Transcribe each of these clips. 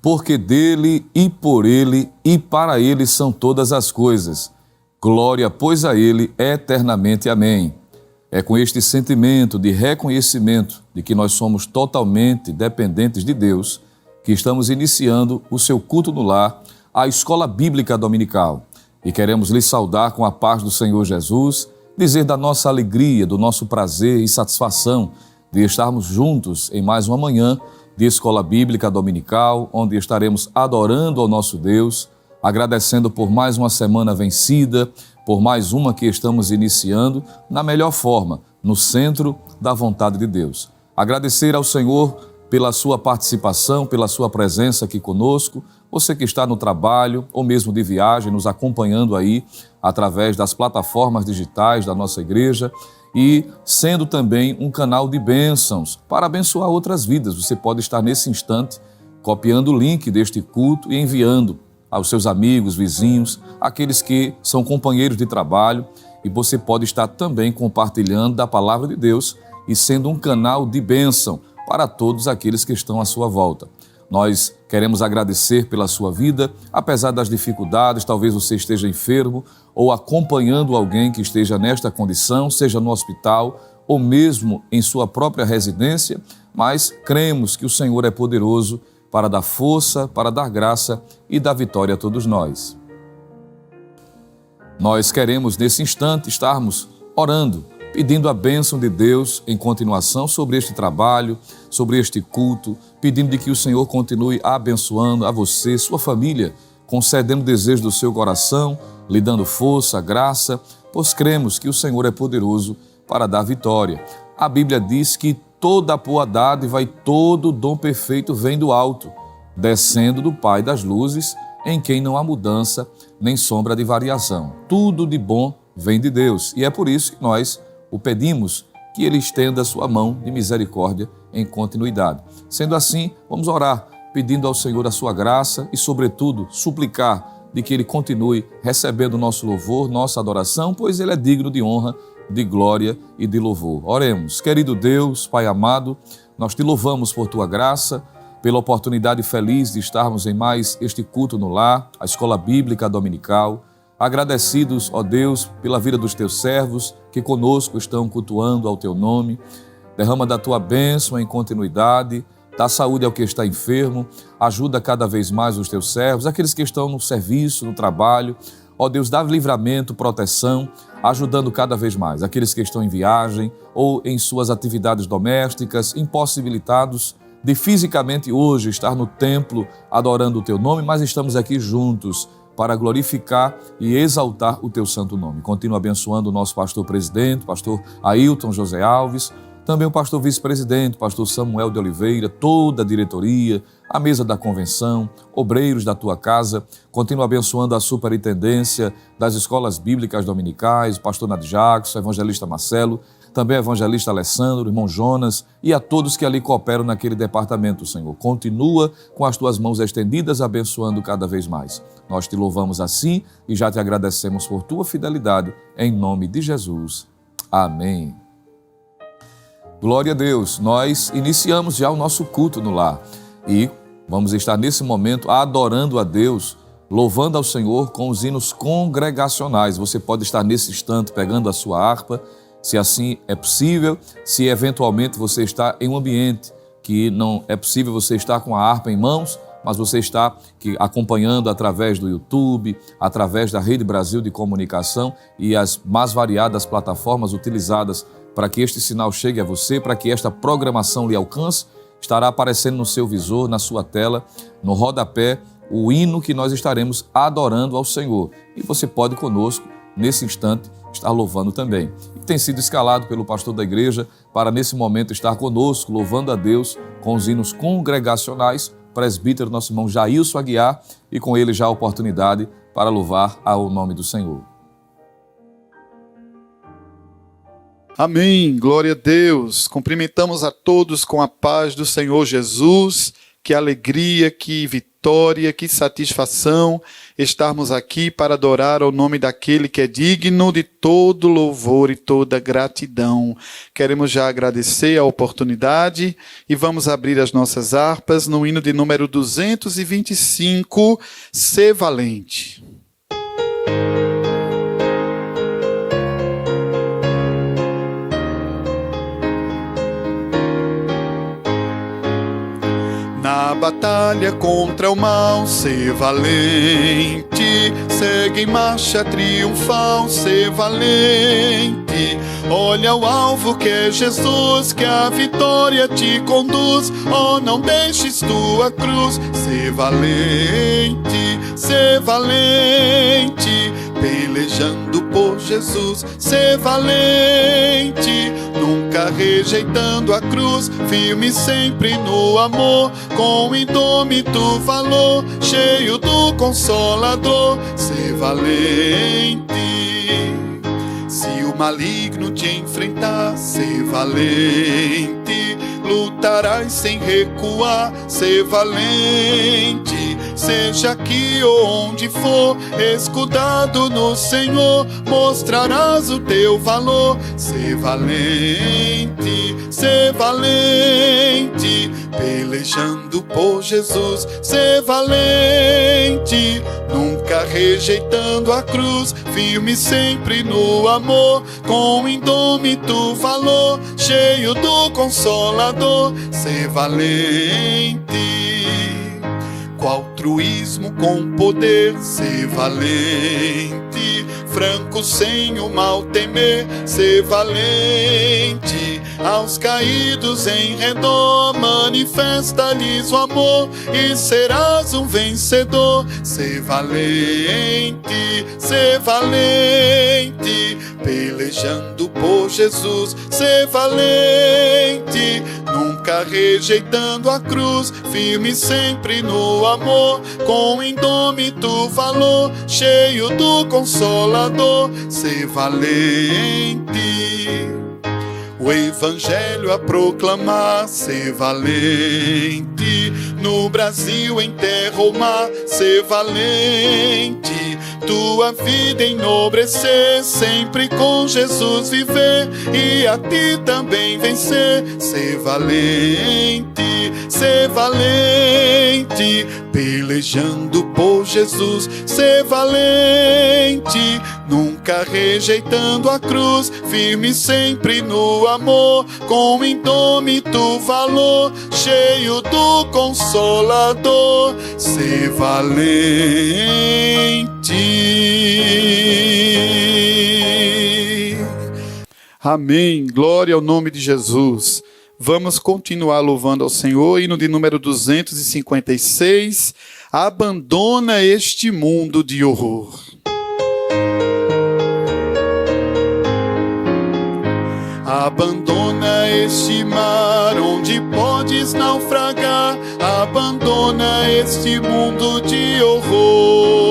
porque dele e por ele e para ele são todas as coisas. Glória, pois, a ele eternamente. Amém. É com este sentimento de reconhecimento de que nós somos totalmente dependentes de Deus que estamos iniciando o seu culto no lar, a Escola Bíblica Dominical. E queremos lhe saudar com a paz do Senhor Jesus, dizer da nossa alegria, do nosso prazer e satisfação de estarmos juntos em mais uma manhã de Escola Bíblica Dominical, onde estaremos adorando ao nosso Deus, agradecendo por mais uma semana vencida, por mais uma que estamos iniciando na melhor forma, no centro da vontade de Deus. Agradecer ao Senhor pela sua participação, pela sua presença aqui conosco, você que está no trabalho ou mesmo de viagem, nos acompanhando aí através das plataformas digitais da nossa igreja e sendo também um canal de bênçãos para abençoar outras vidas. Você pode estar nesse instante copiando o link deste culto e enviando aos seus amigos, vizinhos, aqueles que são companheiros de trabalho, e você pode estar também compartilhando da palavra de Deus e sendo um canal de bênção para todos aqueles que estão à sua volta. Nós queremos agradecer pela sua vida, apesar das dificuldades, talvez você esteja enfermo ou acompanhando alguém que esteja nesta condição, seja no hospital ou mesmo em sua própria residência, mas cremos que o Senhor é poderoso para dar força, para dar graça e dar vitória a todos nós. Nós queremos nesse instante estarmos orando, pedindo a bênção de Deus em continuação sobre este trabalho, sobre este culto, pedindo de que o Senhor continue abençoando a você, sua família, concedendo o desejo do seu coração, lhe dando força, graça, pois cremos que o Senhor é poderoso para dar vitória. A Bíblia diz que toda a boa dádiva e todo dom perfeito vem do alto, descendo do Pai das luzes, em quem não há mudança nem sombra de variação. Tudo de bom vem de Deus e é por isso que nós o pedimos que Ele estenda a sua mão de misericórdia em continuidade. Sendo assim, vamos orar, pedindo ao Senhor a sua graça e, sobretudo, suplicar de que Ele continue recebendo nosso louvor, nossa adoração, pois Ele é digno de honra, de glória e de louvor. Oremos. Querido Deus, Pai amado, nós te louvamos por tua graça, pela oportunidade feliz de estarmos em mais este culto no lar, a Escola Bíblica Dominical. Agradecidos, ó Deus, pela vida dos teus servos que conosco estão cultuando ao teu nome. Derrama da tua bênção em continuidade, dá saúde ao que está enfermo, ajuda cada vez mais os teus servos, aqueles que estão no serviço, no trabalho. Ó Deus, dá livramento, proteção, ajudando cada vez mais aqueles que estão em viagem ou em suas atividades domésticas, impossibilitados de fisicamente hoje estar no templo adorando o teu nome, mas estamos aqui juntos para glorificar e exaltar o teu santo nome. Continua abençoando o nosso pastor presidente, pastor Ailton José Alves, também o pastor vice-presidente, pastor Samuel de Oliveira, toda a diretoria, a mesa da convenção, obreiros da tua casa. Continua abençoando a superintendência das escolas bíblicas dominicais, o pastor Nad Jackson, o evangelista Marcelo, também o evangelista Alessandro, o irmão Jonas e a todos que ali cooperam naquele departamento, Senhor. Continua com as tuas mãos estendidas, abençoando cada vez mais. Nós te louvamos assim e já te agradecemos por tua fidelidade, em nome de Jesus. Amém. Glória a Deus, nós iniciamos já o nosso culto no lar e vamos estar nesse momento adorando a Deus, louvando ao Senhor com os hinos congregacionais. Você pode estar nesse instante pegando a sua harpa, se assim é possível, se eventualmente você está em um ambiente que não é possível você estar com a harpa em mãos, mas você está acompanhando através do YouTube, através da Rede Brasil de Comunicação e as mais variadas plataformas utilizadas para que este sinal chegue a você, para que esta programação lhe alcance, estará aparecendo no seu visor, na sua tela, no rodapé, o hino que nós estaremos adorando ao Senhor. E você pode conosco, nesse instante, estar louvando também. E tem sido escalado pelo pastor da igreja para, nesse momento, estar conosco, louvando a Deus com os hinos congregacionais, presbítero, nosso irmão Jailson Aguiar, e com ele já a oportunidade para louvar ao nome do Senhor. Amém, glória a Deus. Cumprimentamos a todos com a paz do Senhor Jesus. que alegria, que vitória, que satisfação estarmos aqui para adorar ao nome daquele que é digno de todo louvor e toda gratidão. Queremos já agradecer a oportunidade e vamos abrir as nossas harpas no hino de número 225, Ser Valente. Na batalha contra o mal, ser valente. Segue em marcha triunfal, ser valente. Olha o alvo que é Jesus, que a vitória te conduz. Oh, não deixes tua cruz, ser valente, ser valente. Pelejando por Jesus, ser valente. Nunca rejeitando a cruz, firme sempre no amor, com indômito valor, cheio do Consolador, ser valente. Se o maligno te enfrentar, ser valente. Lutarás sem recuar, ser valente. Seja aqui ou onde for, escudado no Senhor, mostrarás o teu valor, ser valente, ser valente. Pelejando por Jesus, ser valente. Nunca rejeitando a cruz, firme sempre no amor, com indômito valor, cheio do Consolador, ser valente. Com altruísmo, com poder, ser valente. Franco sem o mal temer, ser valente. Aos caídos em redor, manifesta-lhes o amor e serás um vencedor, ser valente, ser valente. Pelejando por Jesus, ser valente. Nunca rejeitando a cruz, firme sempre no amor, com indômito valor, cheio do Consolador, ser valente. O Evangelho a proclamar, ser valente. No Brasil, em terra ou mar, ser valente. Tua vida enobrecer, sempre com Jesus viver, e a ti também vencer, ser valente, ser valente. Pelejando por Jesus, ser valente. Nunca rejeitando a cruz, firme sempre no amor, com indômito valor, cheio do Consolador, ser valente. Amém. Glória ao nome de Jesus. Vamos continuar louvando ao Senhor. Hino de número 256. Abandona este mundo de horror. Abandona este mar onde podes naufragar. Abandona este mundo de horror.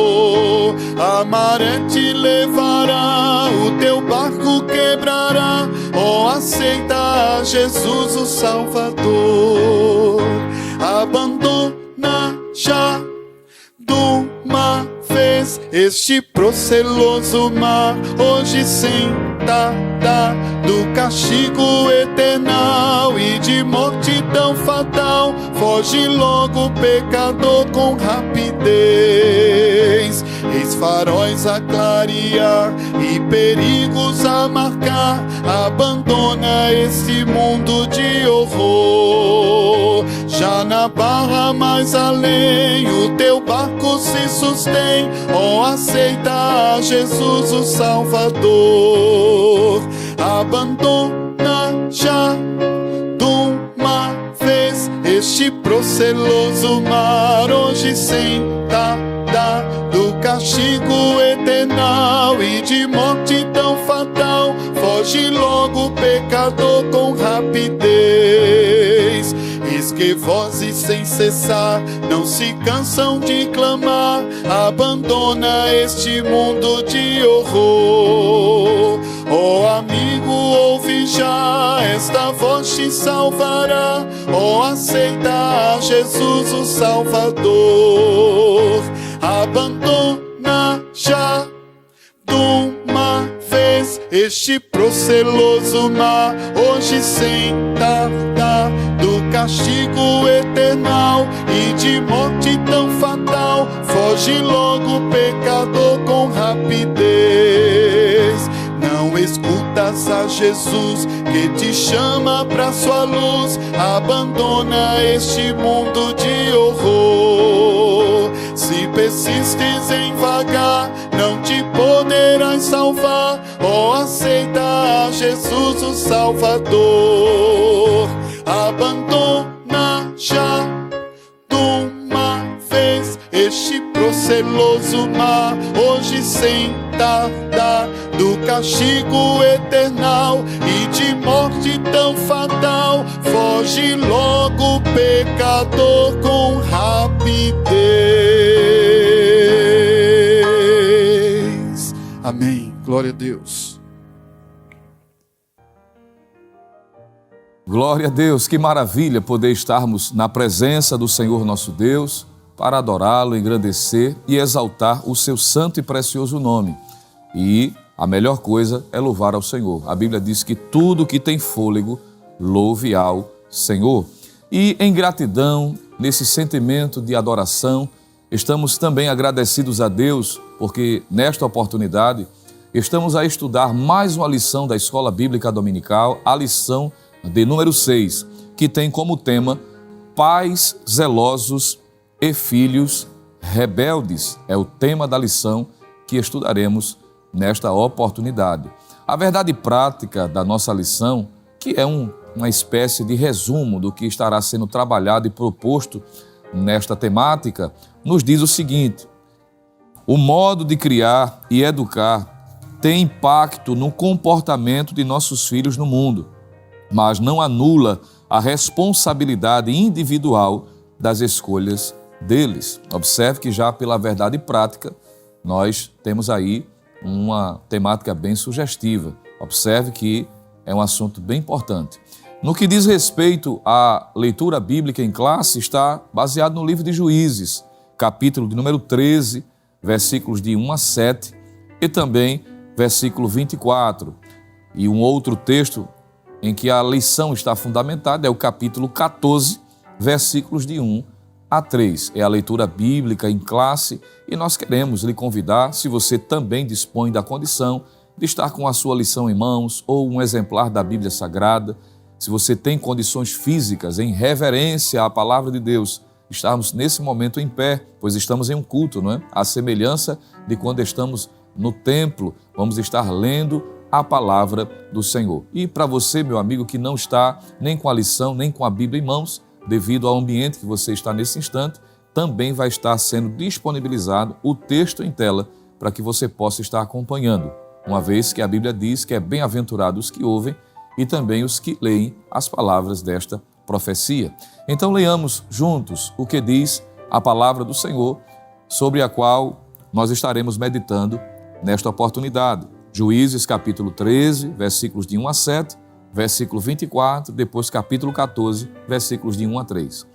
A maré te levará, o teu barco quebrará. Oh, aceita a Jesus o Salvador. Abandona já de uma vez este proceloso mar, hoje sentada do castigo eternal e de morte tão fatal. Foge logo, pecador, com rapidez. Eis faróis a clarear e perigos a marcar. Abandona esse mundo de horror. Já na barra mais além, o teu barco se sustém. Oh, aceita a Jesus o Salvador. Abandona já de uma vez este proceloso mar, hoje sentada do castigo eternal e de morte tão fatal. Foge logo, pecador, com rapidez. Eis que vozes sem cessar não se cansam de clamar. Abandona este mundo de horror. Oh, amigo, ouve já esta voz te salvará. Oh, aceita a Jesus o Salvador. Abandona já de uma vez este proceloso mar. Hoje sem tardar do castigo eternal e de morte tão fatal, foge logo, pecador, com rapidez. Não escutas a Jesus que te chama pra sua luz. Abandona este mundo de horror. Se persistes em vagar, não te poderás salvar. Oh, aceita a Jesus o Salvador. Abandona já de uma vez este proceloso mar. Hoje sem tardar do castigo eternal e de morte tão fatal, foge logo, pecador, com rapidez. Amém. Glória a Deus. Glória a Deus, que maravilha poder estarmos na presença do Senhor nosso Deus para adorá-lo, engrandecer e exaltar o seu santo e precioso nome. E a melhor coisa é louvar ao Senhor. A Bíblia diz que tudo que tem fôlego, louve ao Senhor. E em gratidão, nesse sentimento de adoração, estamos também agradecidos a Deus, porque nesta oportunidade estamos a estudar mais uma lição da Escola Bíblica Dominical, a lição de número 6, que tem como tema Pais zelosos e filhos rebeldes. É o tema da lição que estudaremos nesta oportunidade. A verdade prática da nossa lição, que é uma espécie de resumo do que estará sendo trabalhado e proposto nesta temática, nos diz o seguinte: o modo de criar e educar tem impacto no comportamento de nossos filhos no mundo, mas não anula a responsabilidade individual das escolhas deles. Observe que já pela verdade prática, nós temos aí uma temática bem sugestiva. Observe que é um assunto bem importante. No que diz respeito à leitura bíblica em classe, está baseado no livro de Juízes, capítulo de número 13, versículos de 1 a 7 e também versículo 24. E um outro texto em que a lição está fundamentada é o capítulo 14, versículos de 1 a 3. É a leitura bíblica em classe e nós queremos lhe convidar, se você também dispõe da condição de estar com a sua lição em mãos ou um exemplar da Bíblia Sagrada, se você tem condições físicas em reverência à palavra de Deus, estarmos nesse momento em pé, pois estamos em um culto, não é? À semelhança de quando estamos no templo, vamos estar lendo a palavra do Senhor. E para você, meu amigo, que não está nem com a lição, nem com a Bíblia em mãos, devido ao ambiente que você está nesse instante, também vai estar sendo disponibilizado o texto em tela para que você possa estar acompanhando, uma vez que a Bíblia diz que é bem-aventurados os que ouvem e também os que leem as palavras desta profecia. Então leiamos juntos o que diz a palavra do Senhor, sobre a qual nós estaremos meditando nesta oportunidade. Juízes capítulo 13, versículos de 1 a 7, versículo 24, depois capítulo 14, versículos de 1 a 3.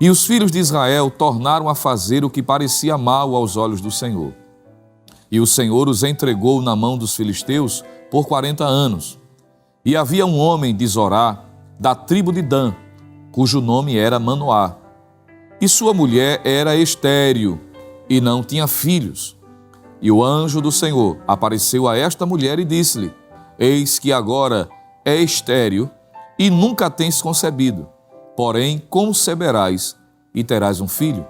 E os filhos de Israel tornaram a fazer o que parecia mal aos olhos do Senhor. E o Senhor os entregou na mão dos filisteus por 40 anos. E havia um homem de Zorá, da tribo de Dan, cujo nome era Manoá. E sua mulher era estéril e não tinha filhos. E o anjo do Senhor apareceu a esta mulher e disse-lhe: eis que agora é estéril e nunca tens concebido, porém conceberás e terás um filho.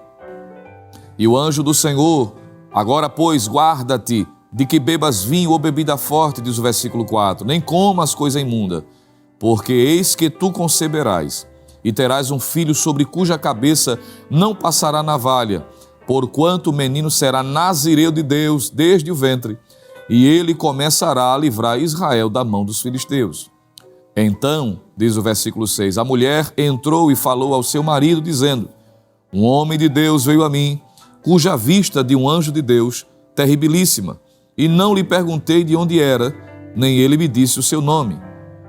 E o anjo do Senhor: agora, pois, guarda-te de que bebas vinho ou bebida forte, diz o versículo 4, nem comas coisa imunda, porque eis que tu conceberás e terás um filho sobre cuja cabeça não passará navalha, porquanto o menino será nazireu de Deus desde o ventre, e ele começará a livrar Israel da mão dos filisteus. Então, diz o versículo 6, a mulher entrou e falou ao seu marido, dizendo: um homem de Deus veio a mim, cuja vista de um anjo de Deus, terribilíssima, e não lhe perguntei de onde era, nem ele me disse o seu nome.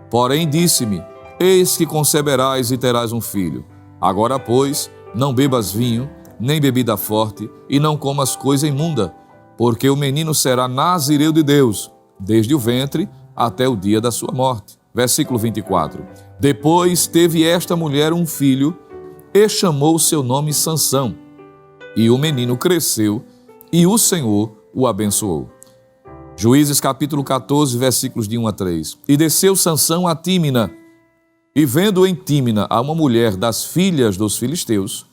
Porém disse-me, eis que conceberás e terás um filho. Agora, pois, não bebas vinho, nem bebida forte, e não comas coisa imunda, porque o menino será nazireu de Deus, desde o ventre até o dia da sua morte. Versículo 24. Depois teve esta mulher um filho, e chamou o seu nome Sansão. E o menino cresceu, e o Senhor o abençoou. Juízes capítulo 14, versículos de 1 a 3. E desceu Sansão a Tímina, e vendo em Tímina a uma mulher das filhas dos filisteus,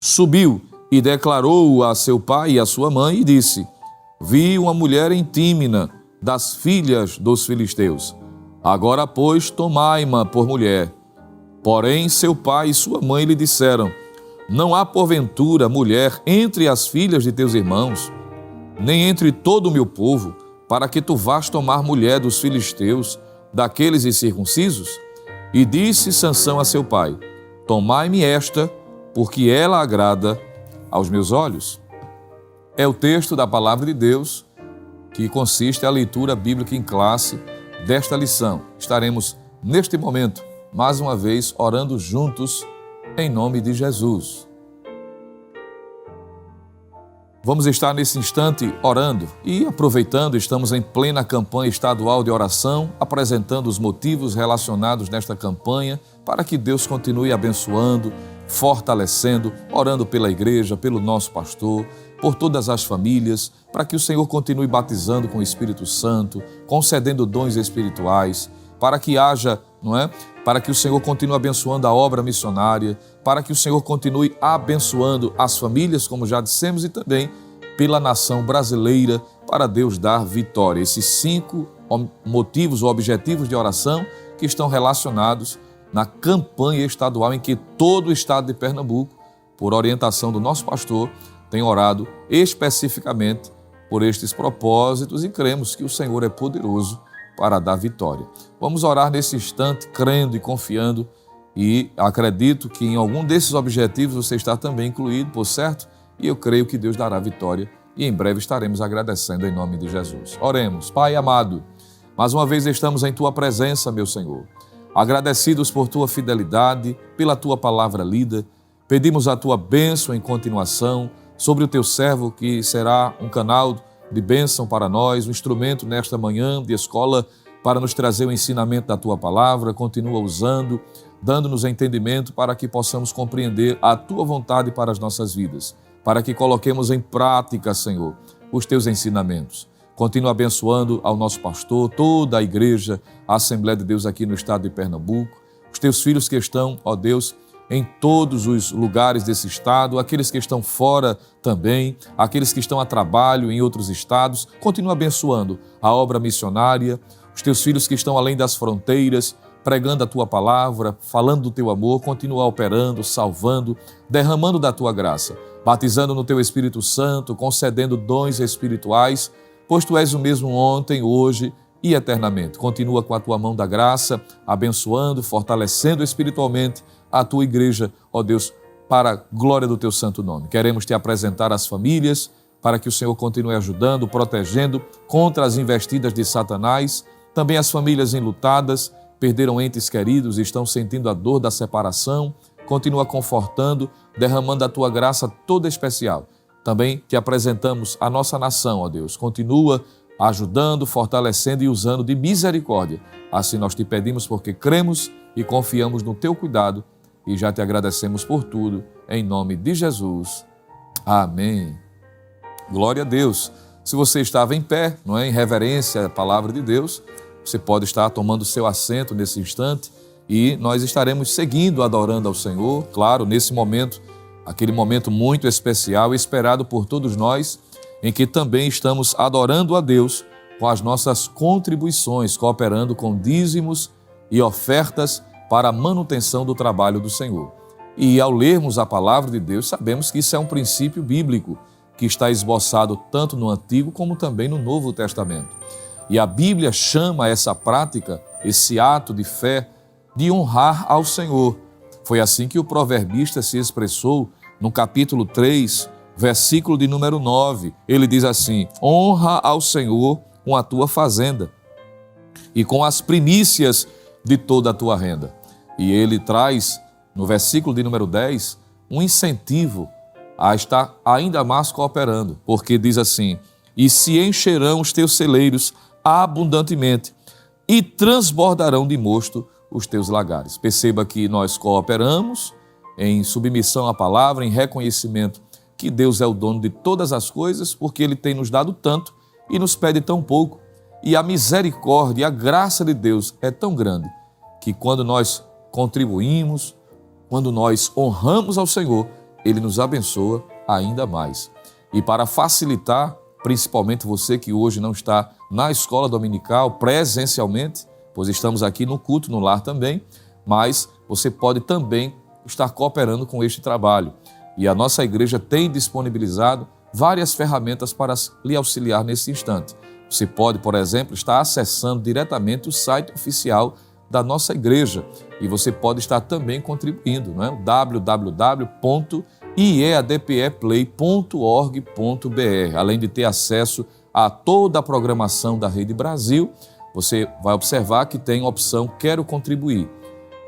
subiu e declarou a seu pai e a sua mãe, e disse, vi uma mulher em Tímina, das filhas dos filisteus. Agora, pois, tomai-ma por mulher. Porém, seu pai e sua mãe lhe disseram, não há porventura mulher entre as filhas de teus irmãos, nem entre todo o meu povo, para que tu vás tomar mulher dos filisteus, daqueles incircuncisos? E disse Sansão a seu pai, tomai-me esta, porque ela agrada aos meus olhos. É o texto da palavra de Deus que consiste a leitura bíblica em classe desta lição. Estaremos, neste momento, mais uma vez, orando juntos em nome de Jesus. Vamos estar nesse instante orando e aproveitando, estamos em plena campanha estadual de oração, apresentando os motivos relacionados nesta campanha para que Deus continue abençoando, fortalecendo, orando pela igreja, pelo nosso pastor, por todas as famílias, para que o Senhor continue batizando com o Espírito Santo, concedendo dons espirituais, para que haja, para que o Senhor continue abençoando a obra missionária, para que o Senhor continue abençoando as famílias, como já dissemos, e também pela nação brasileira, para Deus dar vitória. Esses 5 motivos ou objetivos de oração que estão relacionados na campanha estadual em que todo o estado de Pernambuco, por orientação do nosso pastor, tem orado especificamente por estes propósitos e cremos que o Senhor é poderoso para dar vitória. Vamos orar nesse instante, crendo e confiando, e acredito que em algum desses objetivos você está também incluído, por certo, e eu creio que Deus dará vitória e em breve estaremos agradecendo em nome de Jesus. Oremos. Pai amado, mais uma vez estamos em Tua presença, meu Senhor, agradecidos por Tua fidelidade, pela Tua palavra lida, pedimos a Tua bênção em continuação sobre o Teu servo que será um canal de bênção para nós, um instrumento nesta manhã de escola para nos trazer o ensinamento da Tua palavra. Continua usando, dando-nos entendimento para que possamos compreender a Tua vontade para as nossas vidas, para que coloquemos em prática, Senhor, os Teus ensinamentos. Continua abençoando ao nosso pastor, toda a igreja, a Assembleia de Deus aqui no estado de Pernambuco, os Teus filhos que estão, ó Deus, em todos os lugares desse estado, aqueles que estão fora também, aqueles que estão a trabalho em outros estados. Continua abençoando a obra missionária, os Teus filhos que estão além das fronteiras, pregando a Tua palavra, falando do Teu amor. Continua operando, salvando, derramando da Tua graça, batizando no Teu Espírito Santo, concedendo dons espirituais, pois Tu és o mesmo ontem, hoje e eternamente. Continua com a Tua mão da graça, abençoando, fortalecendo espiritualmente a Tua igreja, ó Deus, para a glória do Teu santo nome. Queremos Te apresentar as famílias, para que o Senhor continue ajudando, protegendo contra as investidas de Satanás, também as famílias enlutadas, perderam entes queridos e estão sentindo a dor da separação. Continua confortando, derramando a Tua graça toda especial. Também Te apresentamos a nossa nação, ó Deus. Continua ajudando, fortalecendo e usando de misericórdia. Assim nós Te pedimos porque cremos e confiamos no Teu cuidado e já Te agradecemos por tudo, em nome de Jesus. Amém. Glória a Deus. Se você estava em pé, em reverência à palavra de Deus, você pode estar tomando seu assento nesse instante e nós estaremos seguindo, adorando ao Senhor. Claro, nesse momento, aquele momento muito especial, esperado por todos nós, em que também estamos adorando a Deus com as nossas contribuições, cooperando com dízimos e ofertas para a manutenção do trabalho do Senhor. E ao lermos a palavra de Deus, sabemos que isso é um princípio bíblico que está esboçado tanto no Antigo como também no Novo Testamento. E a Bíblia chama essa prática, esse ato de fé, de honrar ao Senhor. Foi assim que o proverbista se expressou no capítulo 3, versículo de número 9. Ele diz assim: honra ao Senhor com a tua fazenda e com as primícias de toda a tua renda. E ele traz, no versículo de número 10, um incentivo a estar ainda mais cooperando, porque diz assim: e se encherão os teus celeiros abundantemente, e transbordarão de mosto os teus lagares. Perceba que nós cooperamos em submissão à palavra, em reconhecimento que Deus é o dono de todas as coisas, porque Ele tem nos dado tanto e nos pede tão pouco. E a misericórdia e a graça de Deus é tão grande que quando nós contribuímos, quando nós honramos ao Senhor, Ele nos abençoa ainda mais. E para facilitar, principalmente você que hoje não está na escola dominical presencialmente, pois estamos aqui no culto, no lar também, mas você pode também estar cooperando com este trabalho. E a nossa igreja tem disponibilizado várias ferramentas para lhe auxiliar nesse instante. Você pode, por exemplo, estar acessando diretamente o site oficial da nossa igreja e você pode estar também contribuindo, não é? www.iadpeplay.org.br. Além de ter acesso a toda a programação da Rede Brasil, você vai observar que tem a opção Quero Contribuir.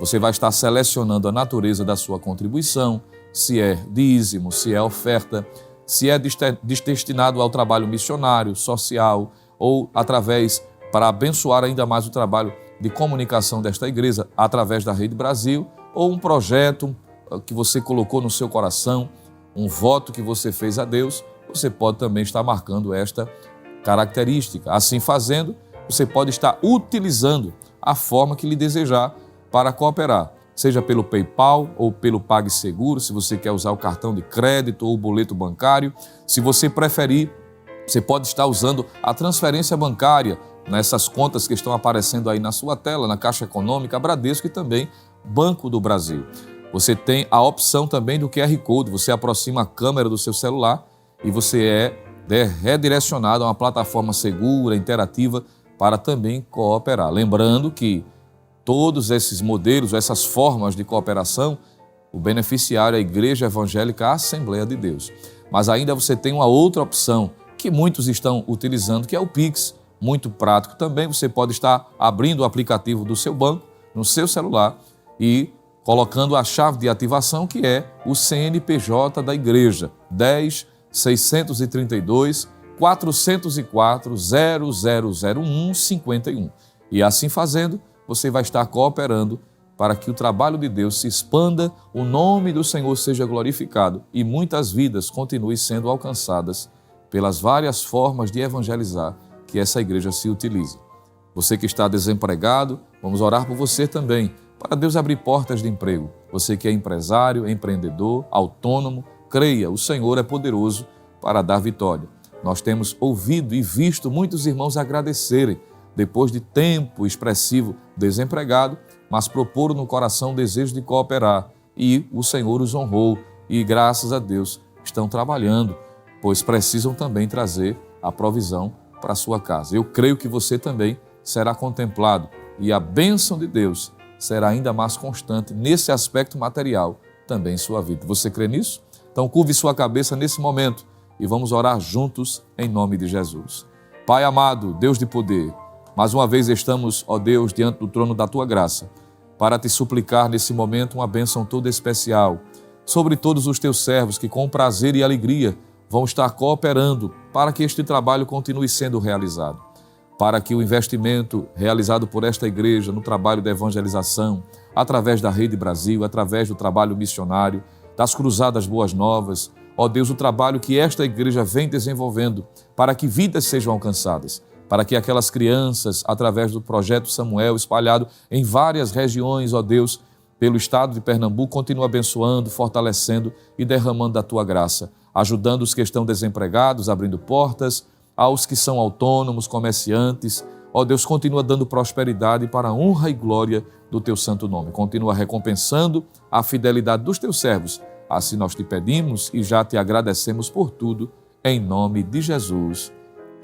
Você vai estar selecionando a natureza da sua contribuição, se é dízimo, se é oferta, se é destinado ao trabalho missionário, social ou através para abençoar ainda mais o trabalho de comunicação desta igreja através da Rede Brasil, ou um projeto que você colocou no seu coração, um voto que você fez a Deus, você pode também estar marcando esta característica. Assim fazendo, você pode estar utilizando a forma que lhe desejar para cooperar, seja pelo PayPal ou pelo PagSeguro, se você quer usar o cartão de crédito ou o boleto bancário. Se você preferir, você pode estar usando a transferência bancária nessas contas que estão aparecendo aí na sua tela, na Caixa Econômica, Bradesco e também Banco do Brasil. Você tem a opção também do QR Code, você aproxima a câmera do seu celular e você é redirecionado a uma plataforma segura, interativa, para também cooperar. Lembrando que todos esses modelos, essas formas de cooperação, o beneficiário é a Igreja Evangélica Assembleia de Deus. Mas ainda você tem uma outra opção que muitos estão utilizando, que é o Pix, muito prático também. Você pode estar abrindo o aplicativo do seu banco no seu celular e colocando a chave de ativação, que é o CNPJ da igreja, 10 632 404 0001 51. E assim fazendo, você vai estar cooperando para que o trabalho de Deus se expanda, o nome do Senhor seja glorificado e muitas vidas continuem sendo alcançadas pelas várias formas de evangelizar que essa igreja se utiliza. Você que está desempregado, vamos orar por você também, para Deus abrir portas de emprego. Você que é empresário, empreendedor, autônomo, creia, o Senhor é poderoso para dar vitória. Nós temos ouvido e visto muitos irmãos agradecerem, depois de tempo expressivo desempregado, mas proporam no coração o desejo de cooperar. E o Senhor os honrou e, graças a Deus, estão trabalhando, pois precisam também trazer a provisão para a sua casa. Eu creio que você também será contemplado e a bênção de Deus será ainda mais constante nesse aspecto material também em sua vida. Você crê nisso? Então curve sua cabeça nesse momento e vamos orar juntos em nome de Jesus. Pai amado, Deus de poder, mais uma vez estamos, ó Deus, diante do trono da Tua graça, para te suplicar nesse momento uma bênção toda especial sobre todos os Teus servos que com prazer e alegria vão estar cooperando para que este trabalho continue sendo realizado, para que o investimento realizado por esta igreja no trabalho da evangelização, através da Rede Brasil, através do trabalho missionário, das Cruzadas Boas Novas, ó Deus, o trabalho que esta igreja vem desenvolvendo para que vidas sejam alcançadas, para que aquelas crianças, através do Projeto Samuel, espalhado em várias regiões, ó Deus, pelo estado de Pernambuco, continue abençoando, fortalecendo e derramando da Tua graça, ajudando os que estão desempregados, abrindo portas, aos que são autônomos, comerciantes. Ó Deus, continua dando prosperidade para a honra e glória do Teu santo nome. Continua recompensando a fidelidade dos Teus servos. Assim nós te pedimos e já te agradecemos por tudo, em nome de Jesus.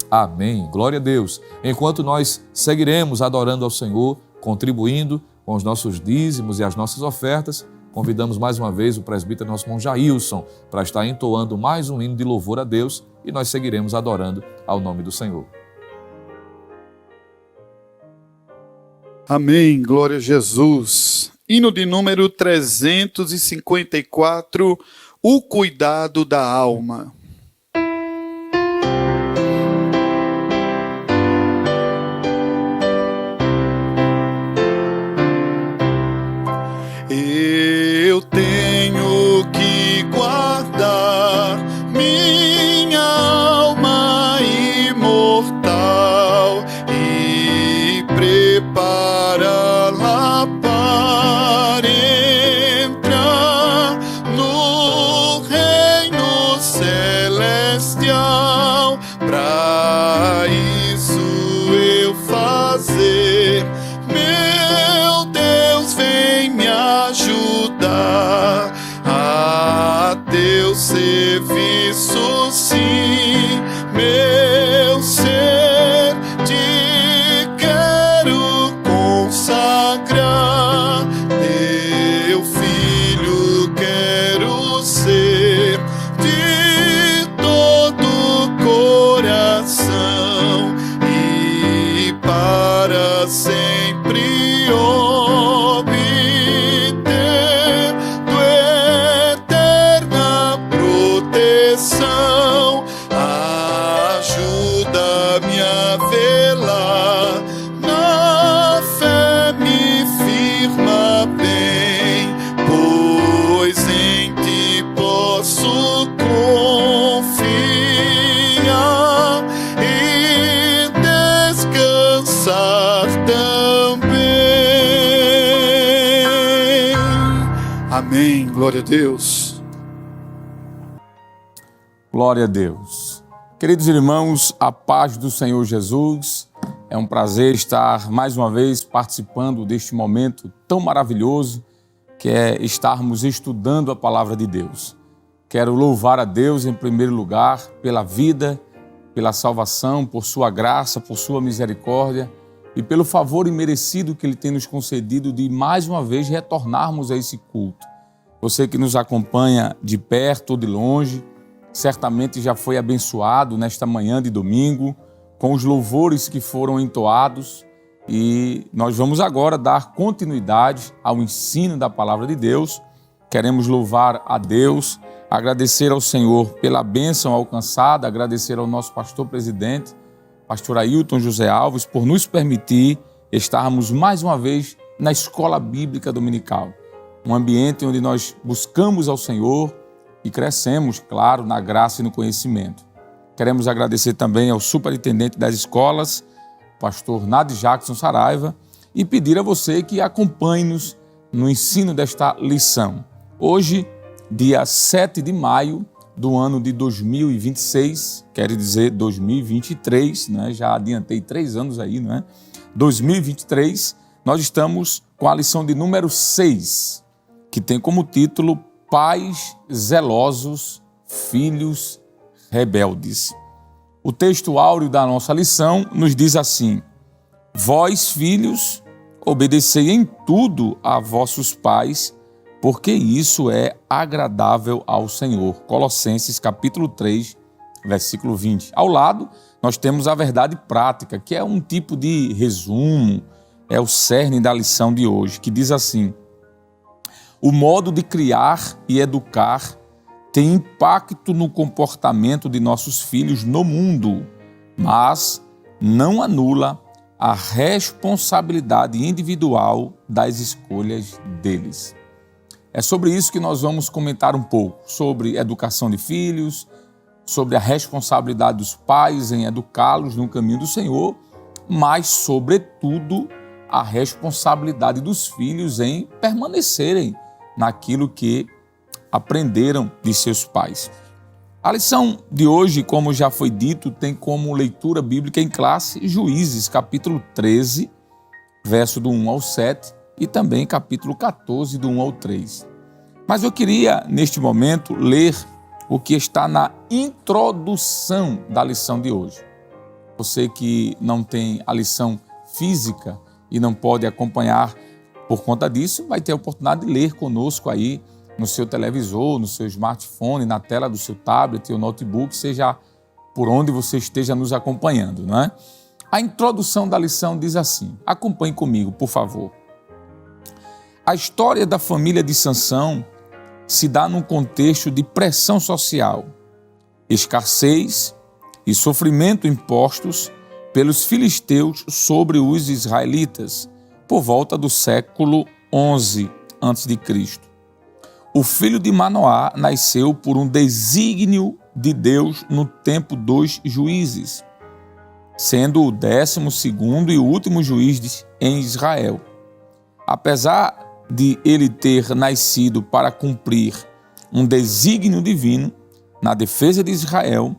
Amém. Glória a Deus. Enquanto nós seguiremos adorando ao Senhor, contribuindo com os nossos dízimos e as nossas ofertas, convidamos mais uma vez o presbítero nosso irmão Jailson para estar entoando mais um hino de louvor a Deus e nós seguiremos adorando ao nome do Senhor. Amém, glória a Jesus. Hino de número 354, o cuidado da alma. Eu tenho que guardar minha alma imortal e prepará-la para entrar no reino celestial. Para isso eu fazer, meu Deus, vem me ajudar a teu serviço, sim, meu ser te quero consagrar, teu filho quero ser de todo o coração e para sempre obter tua eterna proteção. Ajuda-me a velar na fé, me firma bem, pois em ti posso confiar e descansar também. Amém. Glória a Deus. Glória a Deus. Queridos irmãos, a paz do Senhor Jesus. É um prazer estar mais uma vez participando deste momento tão maravilhoso que é estarmos estudando a palavra de Deus. Quero louvar a Deus em primeiro lugar pela vida, pela salvação, por sua graça, por sua misericórdia e pelo favor imerecido que Ele tem nos concedido de mais uma vez retornarmos a esse culto. Você que nos acompanha de perto ou de longe, certamente já foi abençoado nesta manhã de domingo com os louvores que foram entoados e nós vamos agora dar continuidade ao ensino da palavra de Deus. Queremos louvar a Deus, agradecer ao Senhor pela bênção alcançada, agradecer ao nosso pastor presidente, pastor Ailton José Alves, por nos permitir estarmos mais uma vez na Escola Bíblica Dominical, um ambiente onde nós buscamos ao Senhor e crescemos, claro, na graça e no conhecimento. Queremos agradecer também ao superintendente das escolas, pastor Nadi Jackson Saraiva, e pedir a você que acompanhe-nos no ensino desta lição. Hoje, dia 7 de maio do ano de 2026, quer dizer 2023, né? Já adiantei 3 anos aí, não é? 2023, nós estamos com a lição de número 6, que tem como título Pais zelosos, filhos rebeldes. O texto áureo da nossa lição nos diz assim: Vós, filhos, obedecei em tudo a vossos pais, porque isso é agradável ao Senhor. Colossenses capítulo 3, versículo 20. Ao lado, nós temos a verdade prática, que é um tipo de resumo, é o cerne da lição de hoje, que diz assim: o modo de criar e educar tem impacto no comportamento de nossos filhos no mundo, mas não anula a responsabilidade individual das escolhas deles. É sobre isso que nós vamos comentar um pouco, sobre educação de filhos, sobre a responsabilidade dos pais em educá-los no caminho do Senhor, mas, sobretudo, a responsabilidade dos filhos em permanecerem naquilo que aprenderam de seus pais. A lição de hoje, como já foi dito, tem como leitura bíblica em classe Juízes, capítulo 13, verso do 1 ao 7, e também capítulo 14, do 1 ao 3. Mas eu queria, neste momento, ler o que está na introdução da lição de hoje. Você que não tem a lição física e não pode acompanhar por conta disso, vai ter a oportunidade de ler conosco aí no seu televisor, no seu smartphone, na tela do seu tablet ou notebook, seja por onde você esteja nos acompanhando, não é? A introdução da lição diz assim, acompanhe comigo, por favor. A história da família de Sansão se dá num contexto de pressão social, escassez e sofrimento impostos pelos filisteus sobre os israelitas, por volta do século XI a.C. O filho de Manoá nasceu por um desígnio de Deus no tempo dos juízes, sendo o 12º e último juiz em Israel. Apesar de ele ter nascido para cumprir um desígnio divino na defesa de Israel,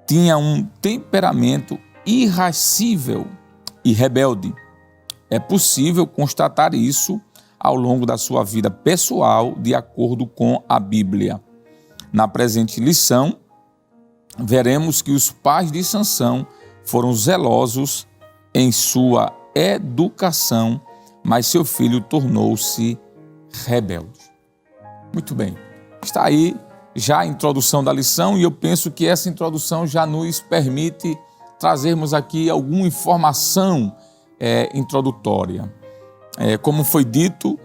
tinha um temperamento irascível e rebelde. É possível constatar isso ao longo da sua vida pessoal, de acordo com a Bíblia. Na presente lição, veremos que os pais de Sansão foram zelosos em sua educação, mas seu filho tornou-se rebelde. Muito bem, está aí já a introdução da lição e eu penso que essa introdução já nos permite trazermos aqui alguma informação introdutória. Como foi dito,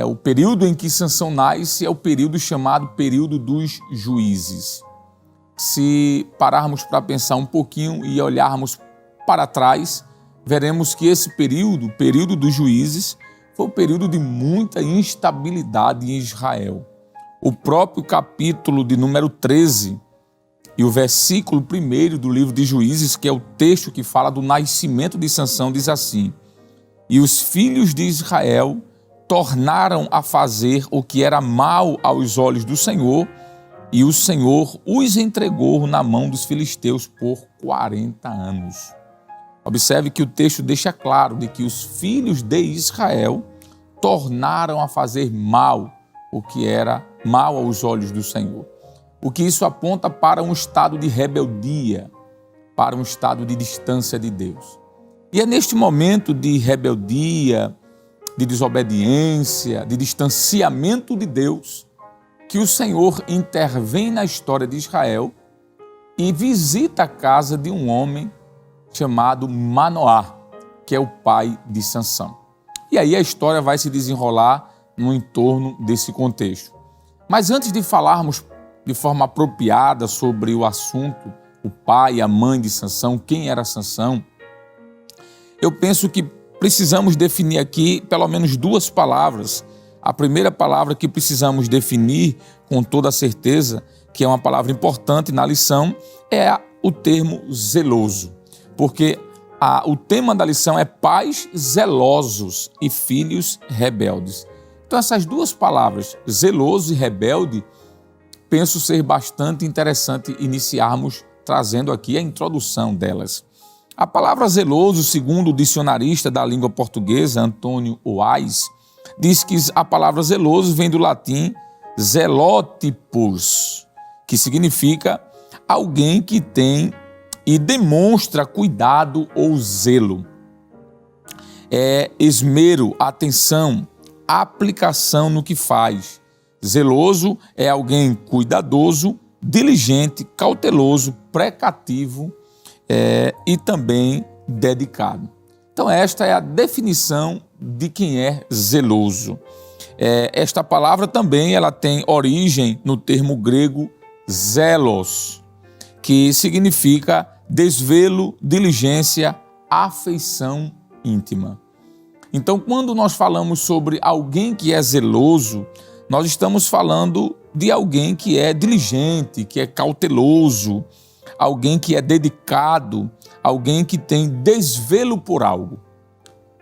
o período em que Sansão nasce é o período chamado período dos juízes. Se pararmos para pensar um pouquinho e olharmos para trás, veremos que esse período, o período dos juízes, foi um período de muita instabilidade em Israel. O próprio capítulo de número 13 e o versículo 1 do livro de Juízes, que é o texto que fala do nascimento de Sansão, diz assim: E os filhos de Israel tornaram a fazer o que era mal aos olhos do Senhor, e o Senhor os entregou na mão dos filisteus por 40 anos. Observe que o texto deixa claro de que os filhos de Israel tornaram a fazer mal o que era mal aos olhos do Senhor. O que isso aponta para um estado de rebeldia, para um estado de distância de Deus. E é neste momento de rebeldia, de desobediência, de distanciamento de Deus, que o Senhor intervém na história de Israel e visita a casa de um homem chamado Manoá, que é o pai de Sansão. E aí a história vai se desenrolar no entorno desse contexto. Mas antes de falarmos de forma apropriada sobre o assunto, o pai e a mãe de Sansão, quem era Sansão, eu penso que precisamos definir aqui pelo menos duas palavras. A primeira palavra que precisamos definir com toda certeza, que é uma palavra importante na lição, é o termo zeloso. Porque o tema da lição é pais zelosos e filhos rebeldes. Então essas duas palavras, zeloso e rebelde, penso ser bastante interessante iniciarmos trazendo aqui a introdução delas. A palavra zeloso, segundo o dicionarista da língua portuguesa, Antônio Oais, diz que a palavra zeloso vem do latim zelotipus, que significa alguém que tem e demonstra cuidado ou zelo. É esmero, atenção, aplicação no que faz. Zeloso é alguém cuidadoso, diligente, cauteloso, precativo e também dedicado. Então esta é a definição de quem é zeloso. Esta palavra também ela tem origem no termo grego zelos, que significa desvelo, diligência, afeição íntima. Então, quando nós falamos sobre alguém que é zeloso, nós estamos falando de alguém que é diligente, que é cauteloso, alguém que é dedicado, alguém que tem desvelo por algo.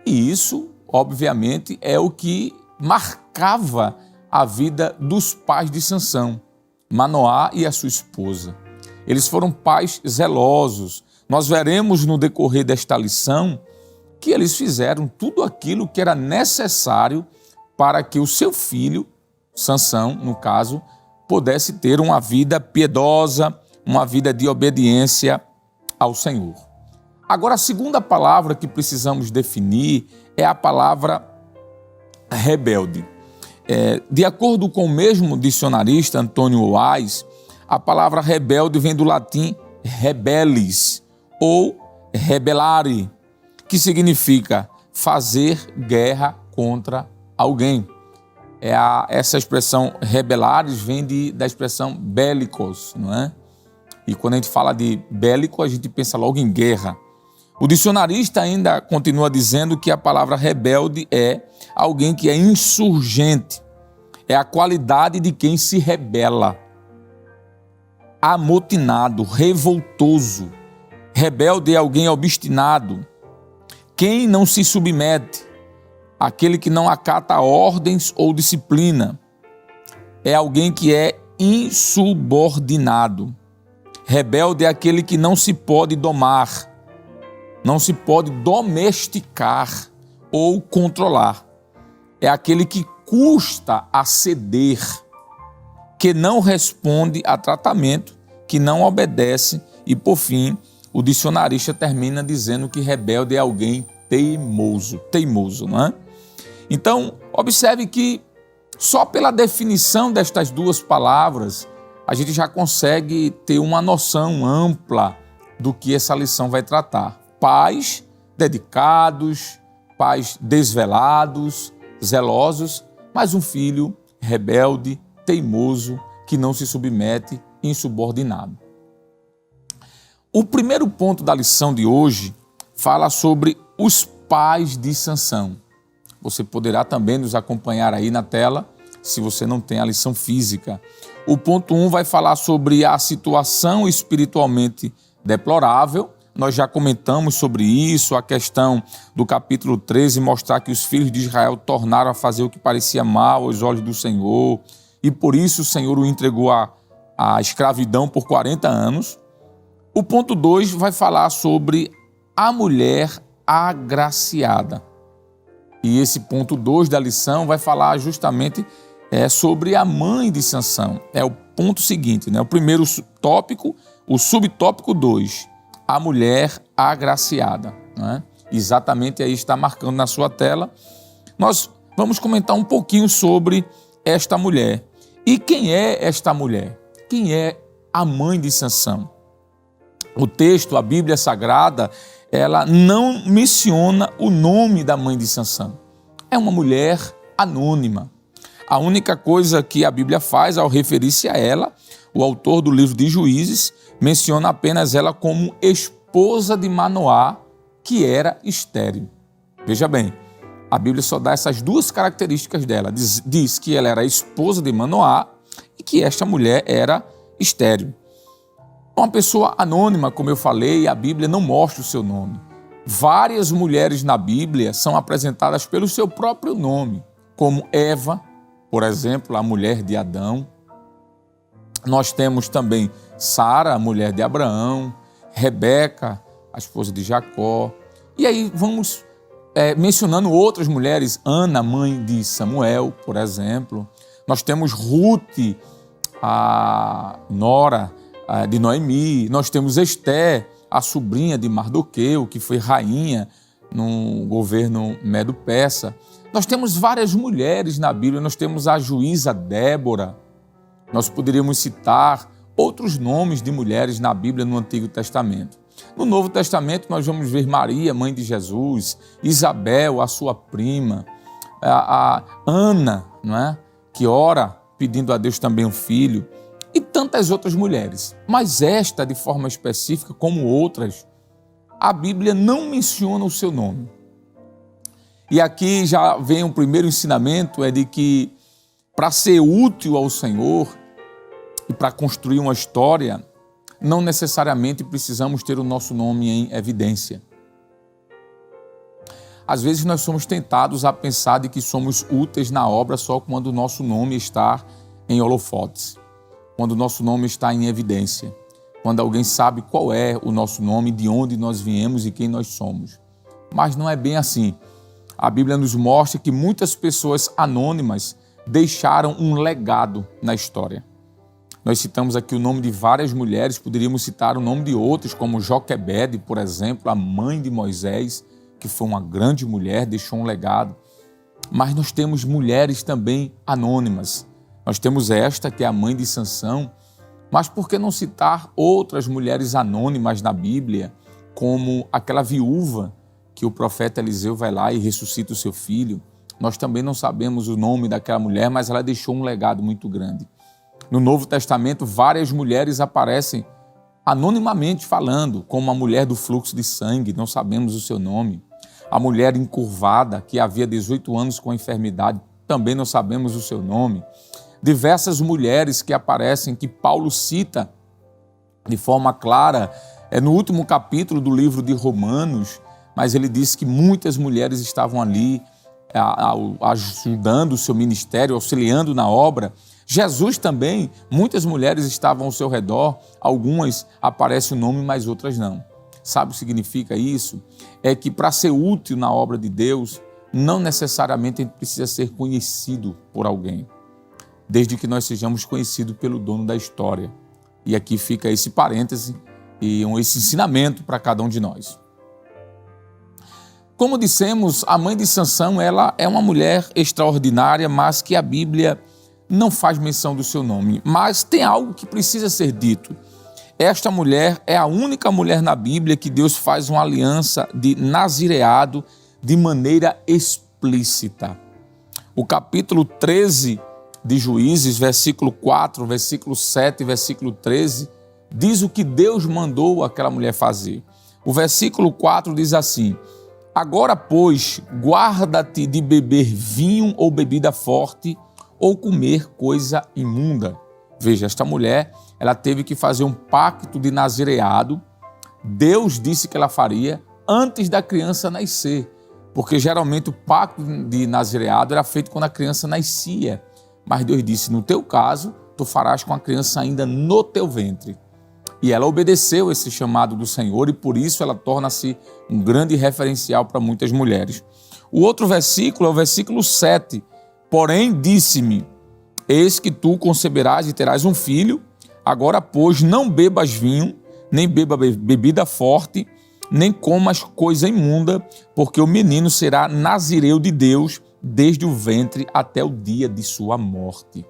E isso, obviamente, é o que marcava a vida dos pais de Sansão, Manoá e a sua esposa. Eles foram pais zelosos. Nós veremos no decorrer desta lição que eles fizeram tudo aquilo que era necessário para que o seu filho, Sansão, no caso, pudesse ter uma vida piedosa, uma vida de obediência ao Senhor. Agora, a segunda palavra que precisamos definir é a palavra rebelde. De acordo com o mesmo dicionarista, Antônio Oais, a palavra rebelde vem do latim rebelis, ou rebelare, que significa fazer guerra contra alguém. Essa expressão rebelares vem da expressão bélicos, não é? E quando a gente fala de bélico, a gente pensa logo em guerra. O dicionarista ainda continua dizendo que a palavra rebelde é alguém que é insurgente, é a qualidade de quem se rebela, amotinado, revoltoso. Rebelde é alguém obstinado, quem não se submete, aquele que não acata ordens ou disciplina, é alguém que é insubordinado. Rebelde é aquele que não se pode domar, não se pode domesticar ou controlar. É aquele que custa a ceder, que não responde a tratamento, que não obedece e, por fim, o dicionarista termina dizendo que rebelde é alguém teimoso, não é? Então, observe que só pela definição destas duas palavras, a gente já consegue ter uma noção ampla do que essa lição vai tratar. Pais dedicados, pais desvelados, zelosos, mas um filho rebelde, teimoso, que não se submete, insubordinado. O primeiro ponto da lição de hoje fala sobre os pais de Sansão. Você poderá também nos acompanhar aí na tela, se você não tem a lição física. O ponto 1 vai falar sobre a situação espiritualmente deplorável. Nós já comentamos sobre isso, a questão do capítulo 13, mostrar que os filhos de Israel tornaram a fazer o que parecia mal aos olhos do Senhor, e por isso o Senhor o entregou à escravidão por 40 anos. O ponto 2 vai falar sobre a mulher agraciada. E esse ponto 2 da lição vai falar justamente sobre a mãe de Sansão. É o ponto seguinte, né? O primeiro tópico, o subtópico 2, a mulher agraciada, né? Exatamente aí está marcando na sua tela. Nós vamos comentar um pouquinho sobre esta mulher. E quem é esta mulher? Quem é a mãe de Sansão? O texto, a Bíblia Sagrada, ela não menciona o nome da mãe de Sansão. É uma mulher anônima. A única coisa que a Bíblia faz ao referir-se a ela, o autor do livro de Juízes menciona apenas ela como esposa de Manoá, que era estéril. Veja bem, a Bíblia só dá essas duas características dela. Diz que ela era esposa de Manoá e que esta mulher era estéril. Uma pessoa anônima, como eu falei, a Bíblia não mostra o seu nome. Várias mulheres na Bíblia são apresentadas pelo seu próprio nome, como Eva, por exemplo, a mulher de Adão. Nós temos também Sara, a mulher de Abraão, Rebeca, a esposa de Jacó. E aí vamos mencionando outras mulheres, Ana, mãe de Samuel, por exemplo. Nós temos Ruth, a nora de Noemi. Nós temos Esté, a sobrinha de Mardoqueu, que foi rainha no governo medo-persa. Nós temos várias mulheres na Bíblia, nós temos a juíza Débora. Nós poderíamos citar outros nomes de mulheres na Bíblia no Antigo Testamento. No Novo Testamento nós vamos ver Maria, mãe de Jesus, Isabel, a sua prima, a Ana, não é? Que ora pedindo a Deus também um filho, e tantas outras mulheres. Mas esta, de forma específica, como outras, a Bíblia não menciona o seu nome. E aqui já vem um primeiro ensinamento, é de que para ser útil ao Senhor e para construir uma história, não necessariamente precisamos ter o nosso nome em evidência. Às vezes nós somos tentados a pensar de que somos úteis na obra só quando o nosso nome está em holofotes, quando o nosso nome está em evidência, quando alguém sabe qual é o nosso nome, de onde nós viemos e quem nós somos. Mas não é bem assim. A Bíblia nos mostra que muitas pessoas anônimas deixaram um legado na história. Nós citamos aqui o nome de várias mulheres, poderíamos citar o nome de outros, como Joquebede, por exemplo, a mãe de Moisés, que foi uma grande mulher, deixou um legado. Mas nós temos mulheres também anônimas. Nós temos esta, que é a mãe de Sansão, mas por que não citar outras mulheres anônimas na Bíblia, como aquela viúva que o profeta Eliseu vai lá e ressuscita o seu filho. Nós também não sabemos o nome daquela mulher, mas ela deixou um legado muito grande. No Novo Testamento, várias mulheres aparecem anonimamente falando, como a mulher do fluxo de sangue, não sabemos o seu nome. A mulher encurvada, que havia 18 anos com a enfermidade, também não sabemos o seu nome. Diversas mulheres que aparecem, que Paulo cita de forma clara, no último capítulo do livro de Romanos, mas ele diz que muitas mulheres estavam ali ajudando o seu ministério, auxiliando na obra. Jesus também, muitas mulheres estavam ao seu redor, algumas aparece o nome, mas outras não. Sabe o que significa isso? É que para ser útil na obra de Deus, não necessariamente a gente precisa ser conhecido por alguém, desde que nós sejamos conhecidos pelo dono da história. E aqui fica esse parêntese e esse ensinamento para cada um de nós. Como dissemos, a mãe de Sansão, ela é uma mulher extraordinária, mas que a Bíblia não faz menção do seu nome. Mas tem algo que precisa ser dito. Esta mulher é a única mulher na Bíblia que Deus faz uma aliança de nazireado de maneira explícita. O capítulo 13 de Juízes, versículo 4, versículo 7 e versículo 13, diz o que Deus mandou aquela mulher fazer. O versículo 4 diz assim: agora, pois, guarda-te de beber vinho ou bebida forte ou comer coisa imunda. Veja, esta mulher, ela teve que fazer um pacto de nazireado. Deus disse que ela faria antes da criança nascer, porque geralmente o pacto de nazireado era feito quando a criança nascia. Mas Deus disse, no teu caso, tu farás com a criança ainda no teu ventre. E ela obedeceu esse chamado do Senhor e por isso ela torna-se um grande referencial para muitas mulheres. O outro versículo é o versículo 7. Porém, disse-me, eis que tu conceberás e terás um filho, agora, pois, não bebas vinho, nem beba bebida forte, nem comas coisa imunda, porque o menino será nazireu de Deus desde o ventre até o dia de sua morte.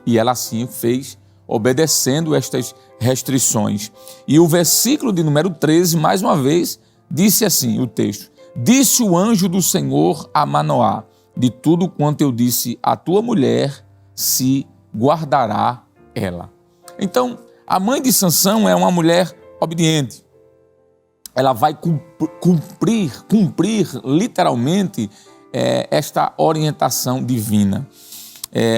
E ela assim fez, obedecendo estas restrições. E o versículo de número 13, mais uma vez, disse assim, o texto: disse o anjo do Senhor a Manoá, de tudo quanto eu disse à tua mulher, se guardará ela. Então, a mãe de Sansão é uma mulher obediente. Ela vai cumprir literalmente esta orientação divina.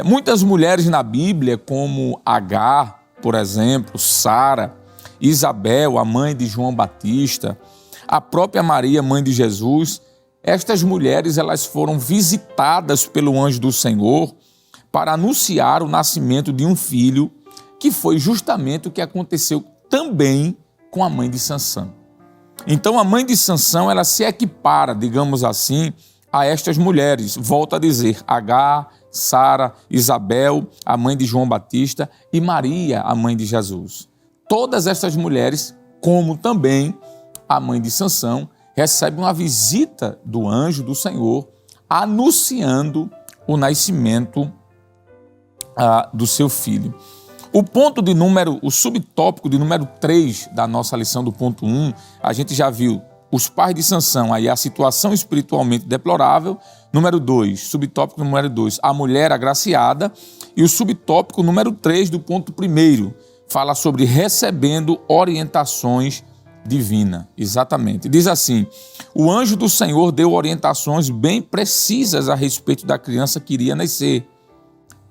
Muitas mulheres na Bíblia, como Agar, por exemplo, Sara, Isabel, a mãe de João Batista, a própria Maria, mãe de Jesus, estas mulheres elas foram visitadas pelo anjo do Senhor para anunciar o nascimento de um filho, que foi justamente o que aconteceu também com a mãe de Sansão. Então a mãe de Sansão, ela se equipara, digamos assim, a estas mulheres. Volto a dizer, Agar, Sara, Isabel, a mãe de João Batista, e Maria, a mãe de Jesus. Todas estas mulheres, como também a mãe de Sansão, recebem uma visita do anjo do Senhor, anunciando o nascimento do seu filho. O subtópico de número 3 da nossa lição do ponto 1, a gente já viu os pais de Sansão, aí a situação espiritualmente deplorável. Número 2, subtópico número 2, a mulher agraciada. E o subtópico número 3 do ponto 1 fala sobre recebendo orientações divinas. Exatamente. Diz assim, o anjo do Senhor deu orientações bem precisas a respeito da criança que iria nascer.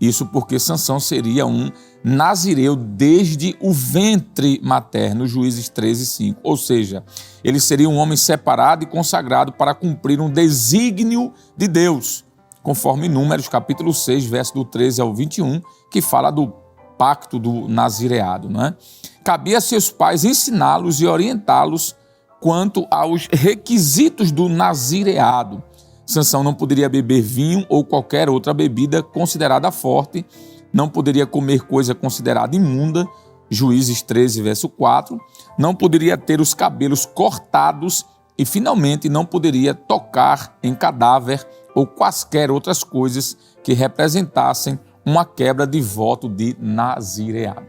Isso porque Sansão seria um nazireu desde o ventre materno, Juízes 13:5. Ou seja, ele seria um homem separado e consagrado para cumprir um desígnio de Deus, conforme Números capítulo 6, verso do 13 ao 21, que fala do pacto do nazireado, não é? Cabia a seus pais ensiná-los e orientá-los quanto aos requisitos do nazireado. Sansão não poderia beber vinho ou qualquer outra bebida considerada forte, não poderia comer coisa considerada imunda, Juízes 13, verso 4, não poderia ter os cabelos cortados e, finalmente, não poderia tocar em cadáver ou quaisquer outras coisas que representassem uma quebra de voto de nazireado.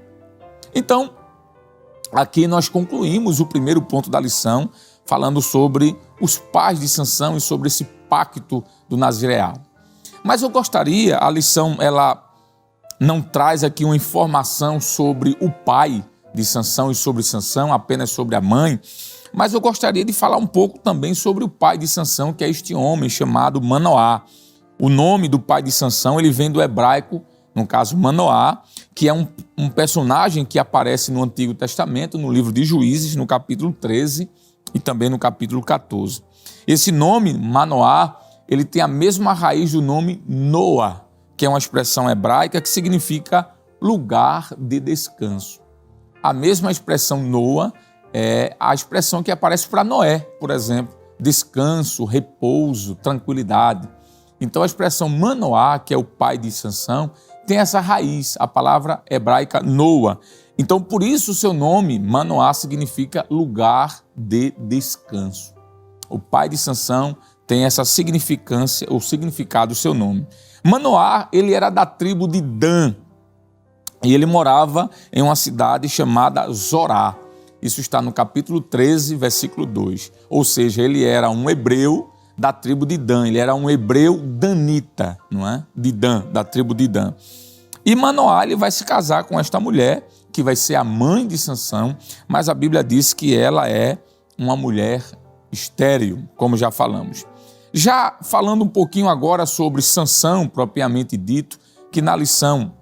Então, aqui nós concluímos o primeiro ponto da lição, falando sobre os pais de Sansão e sobre esse pacto do nazireado. Mas eu gostaria, a lição ela não traz aqui uma informação sobre o pai de Sansão e sobre Sansão, apenas sobre a mãe, mas eu gostaria de falar um pouco também sobre o pai de Sansão, que é este homem chamado Manoá. O nome do pai de Sansão, ele vem do hebraico, no caso Manoá, que é um personagem que aparece no Antigo Testamento, no livro de Juízes, no capítulo 13 e também no capítulo 14. Esse nome, Manoá, ele tem a mesma raiz do nome Noa, que é uma expressão hebraica que significa lugar de descanso. A mesma expressão Noa é a expressão que aparece para Noé, por exemplo, descanso, repouso, tranquilidade. Então a expressão Manoá, que é o pai de Sansão, tem essa raiz, a palavra hebraica Noa. Então por isso o seu nome, Manoá, significa lugar de descanso. O pai de Sansão tem essa significância, o significado do seu nome. Manoá, ele era da tribo de Dan e ele morava em uma cidade chamada Zorá. Isso está no capítulo 13, versículo 2. Ou seja, ele era um hebreu da tribo de Dan, ele era um hebreu danita, não é? De Dan, da tribo de Dan. E Manoá, ele vai se casar com esta mulher, que vai ser a mãe de Sansão, mas a Bíblia diz que ela é uma mulher estéril, como já falamos. Já falando um pouquinho agora sobre Sansão, propriamente dito, que na lição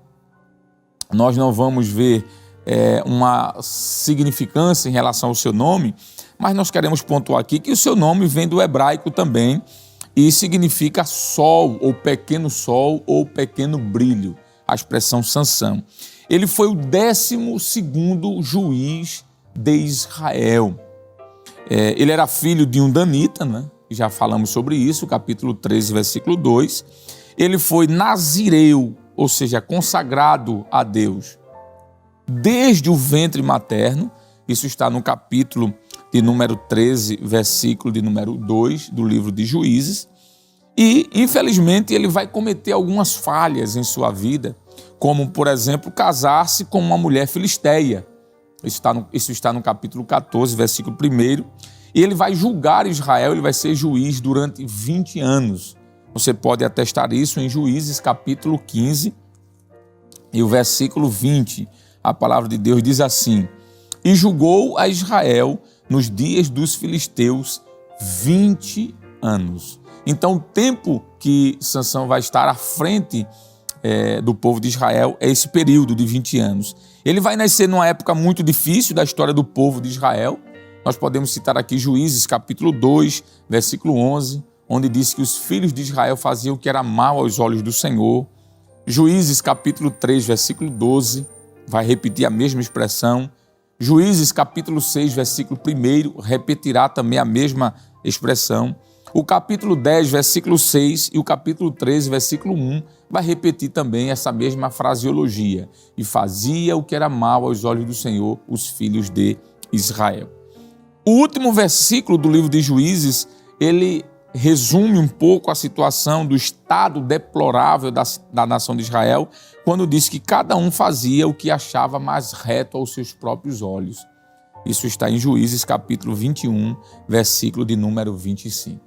nós não vamos ver uma significância em relação ao seu nome, mas nós queremos pontuar aqui que o seu nome vem do hebraico também e significa sol, ou pequeno brilho, a expressão Sansão. Ele foi o 12º juiz de Israel. Ele era filho de um danita, né? Já falamos sobre isso, capítulo 13, versículo 2. Ele foi nazireu, ou seja, consagrado a Deus desde o ventre materno. Isso está no capítulo de número 13, versículo de número 2 do livro de Juízes. E, infelizmente, ele vai cometer algumas falhas em sua vida, como, por exemplo, casar-se com uma mulher filisteia. Isso está no capítulo 14, versículo 1. E ele vai julgar Israel, ele vai ser juiz durante 20 anos. Você pode atestar isso em Juízes, capítulo 15 e o versículo 20. A palavra de Deus diz assim: e julgou a Israel nos dias dos filisteus 20 anos. Então, o tempo que Sansão vai estar à frente do povo de Israel é esse período de 20 anos. Ele vai nascer numa época muito difícil da história do povo de Israel. Nós podemos citar aqui Juízes, capítulo 2, versículo 11, onde diz que os filhos de Israel faziam o que era mal aos olhos do Senhor. Juízes, capítulo 3, versículo 12, vai repetir a mesma expressão. Juízes, capítulo 6, versículo 1, repetirá também a mesma expressão. O capítulo 10, versículo 6 e o capítulo 13, versículo 1, vai repetir também essa mesma fraseologia. E fazia o que era mal aos olhos do Senhor, os filhos de Israel. O último versículo do livro de Juízes, ele resume um pouco a situação do estado deplorável da nação de Israel, quando diz que cada um fazia o que achava mais reto aos seus próprios olhos. Isso está em Juízes, capítulo 21, versículo de número 25.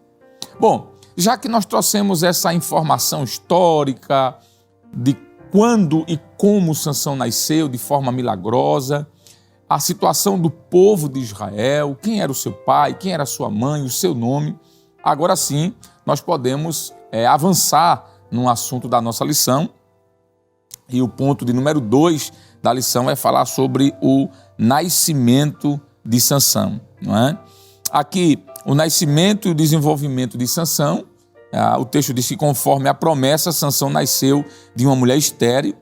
Bom, já que nós trouxemos essa informação histórica de quando e como Sansão nasceu de forma milagrosa, a situação do povo de Israel, quem era o seu pai, quem era a sua mãe, o seu nome, agora sim nós podemos avançar no assunto da nossa lição. E o ponto de número 2 da lição é falar sobre o nascimento de Sansão, não é? Aqui, o nascimento e o desenvolvimento de Sansão, o texto diz que conforme a promessa, Sansão nasceu de uma mulher estéril,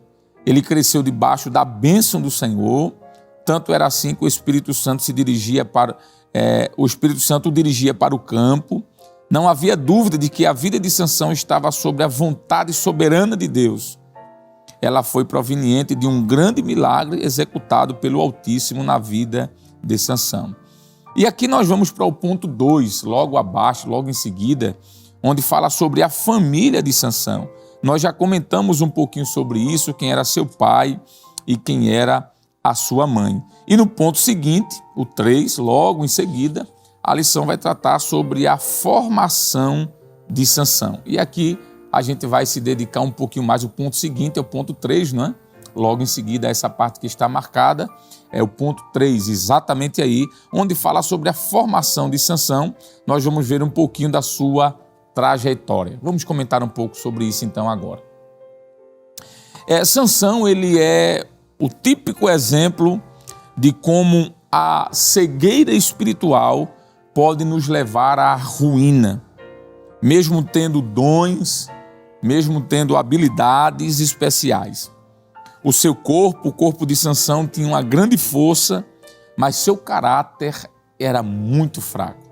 ele cresceu debaixo da bênção do Senhor, tanto era assim que o Espírito Santo o dirigia para o campo. Não havia dúvida de que a vida de Sansão estava sob a vontade soberana de Deus. Ela foi proveniente de um grande milagre executado pelo Altíssimo na vida de Sansão. E aqui nós vamos para o ponto 2, logo abaixo, logo em seguida, onde fala sobre a família de Sansão. Nós já comentamos um pouquinho sobre isso, quem era seu pai e quem era a sua mãe. E no ponto seguinte, o 3, logo em seguida, a lição vai tratar sobre a formação de Sansão. E aqui a gente vai se dedicar um pouquinho mais. O ponto seguinte é o ponto 3, não é? Logo em seguida, essa parte que está marcada é o ponto 3, exatamente aí, onde fala sobre a formação de Sansão. Nós vamos ver um pouquinho da sua trajetória. Vamos comentar um pouco sobre isso então agora. Sansão, ele é o típico exemplo de como a cegueira espiritual pode nos levar à ruína, mesmo tendo dons, mesmo tendo habilidades especiais. O seu corpo, o corpo de Sansão, tinha uma grande força, mas seu caráter era muito fraco.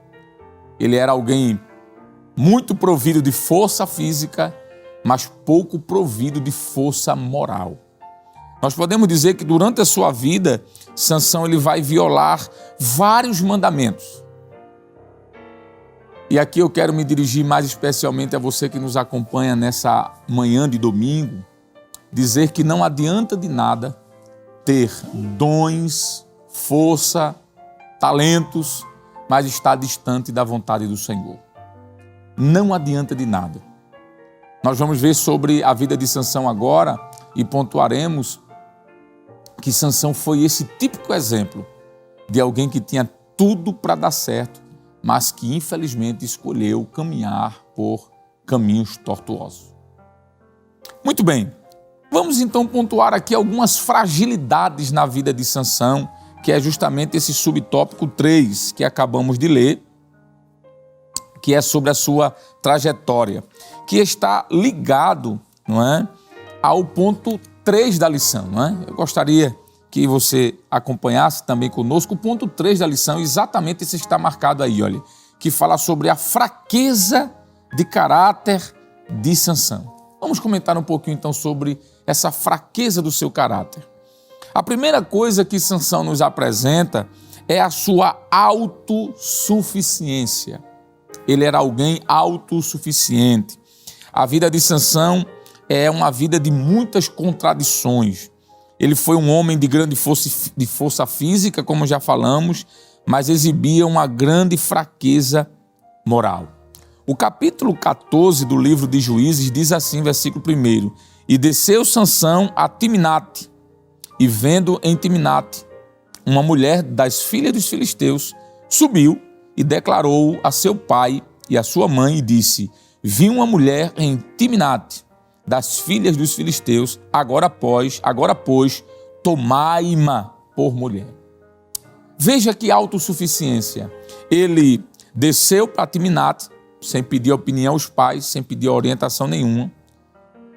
Ele era alguém muito provido de força física, mas pouco provido de força moral. Nós podemos dizer que durante a sua vida, Sansão ele vai violar vários mandamentos. E aqui eu quero me dirigir mais especialmente a você que nos acompanha nessa manhã de domingo, dizer que não adianta de nada ter dons, força, talentos, mas estar distante da vontade do Senhor. Não adianta de nada. Nós vamos ver sobre a vida de Sansão agora e pontuaremos que Sansão foi esse típico exemplo de alguém que tinha tudo para dar certo, mas que infelizmente escolheu caminhar por caminhos tortuosos. Muito bem, vamos então pontuar aqui algumas fragilidades na vida de Sansão, que é justamente esse subtópico 3 que acabamos de ler, que é sobre a sua trajetória, que está ligado, não é, ao ponto 3 da lição, não é? Eu gostaria que você acompanhasse também conosco o ponto 3 da lição, exatamente esse está marcado aí, olha, que fala sobre a fraqueza de caráter de Sansão. Vamos comentar um pouquinho então sobre essa fraqueza do seu caráter. A primeira coisa que Sansão nos apresenta é a sua autossuficiência. Ele era alguém autossuficiente. A vida de Sansão é uma vida de muitas contradições. Ele foi um homem de grande força física, como já falamos, mas exibia uma grande fraqueza moral. O capítulo 14 do livro de Juízes diz assim, versículo 1: E desceu Sansão a Timnate, e vendo em Timnate uma mulher das filhas dos filisteus, subiu e declarou a seu pai e a sua mãe e disse: Vi uma mulher em Timnate, das filhas dos filisteus, agora pois, tomai-ma por mulher. Veja que autossuficiência. Ele desceu para Timnate, sem pedir opinião aos pais, sem pedir orientação nenhuma.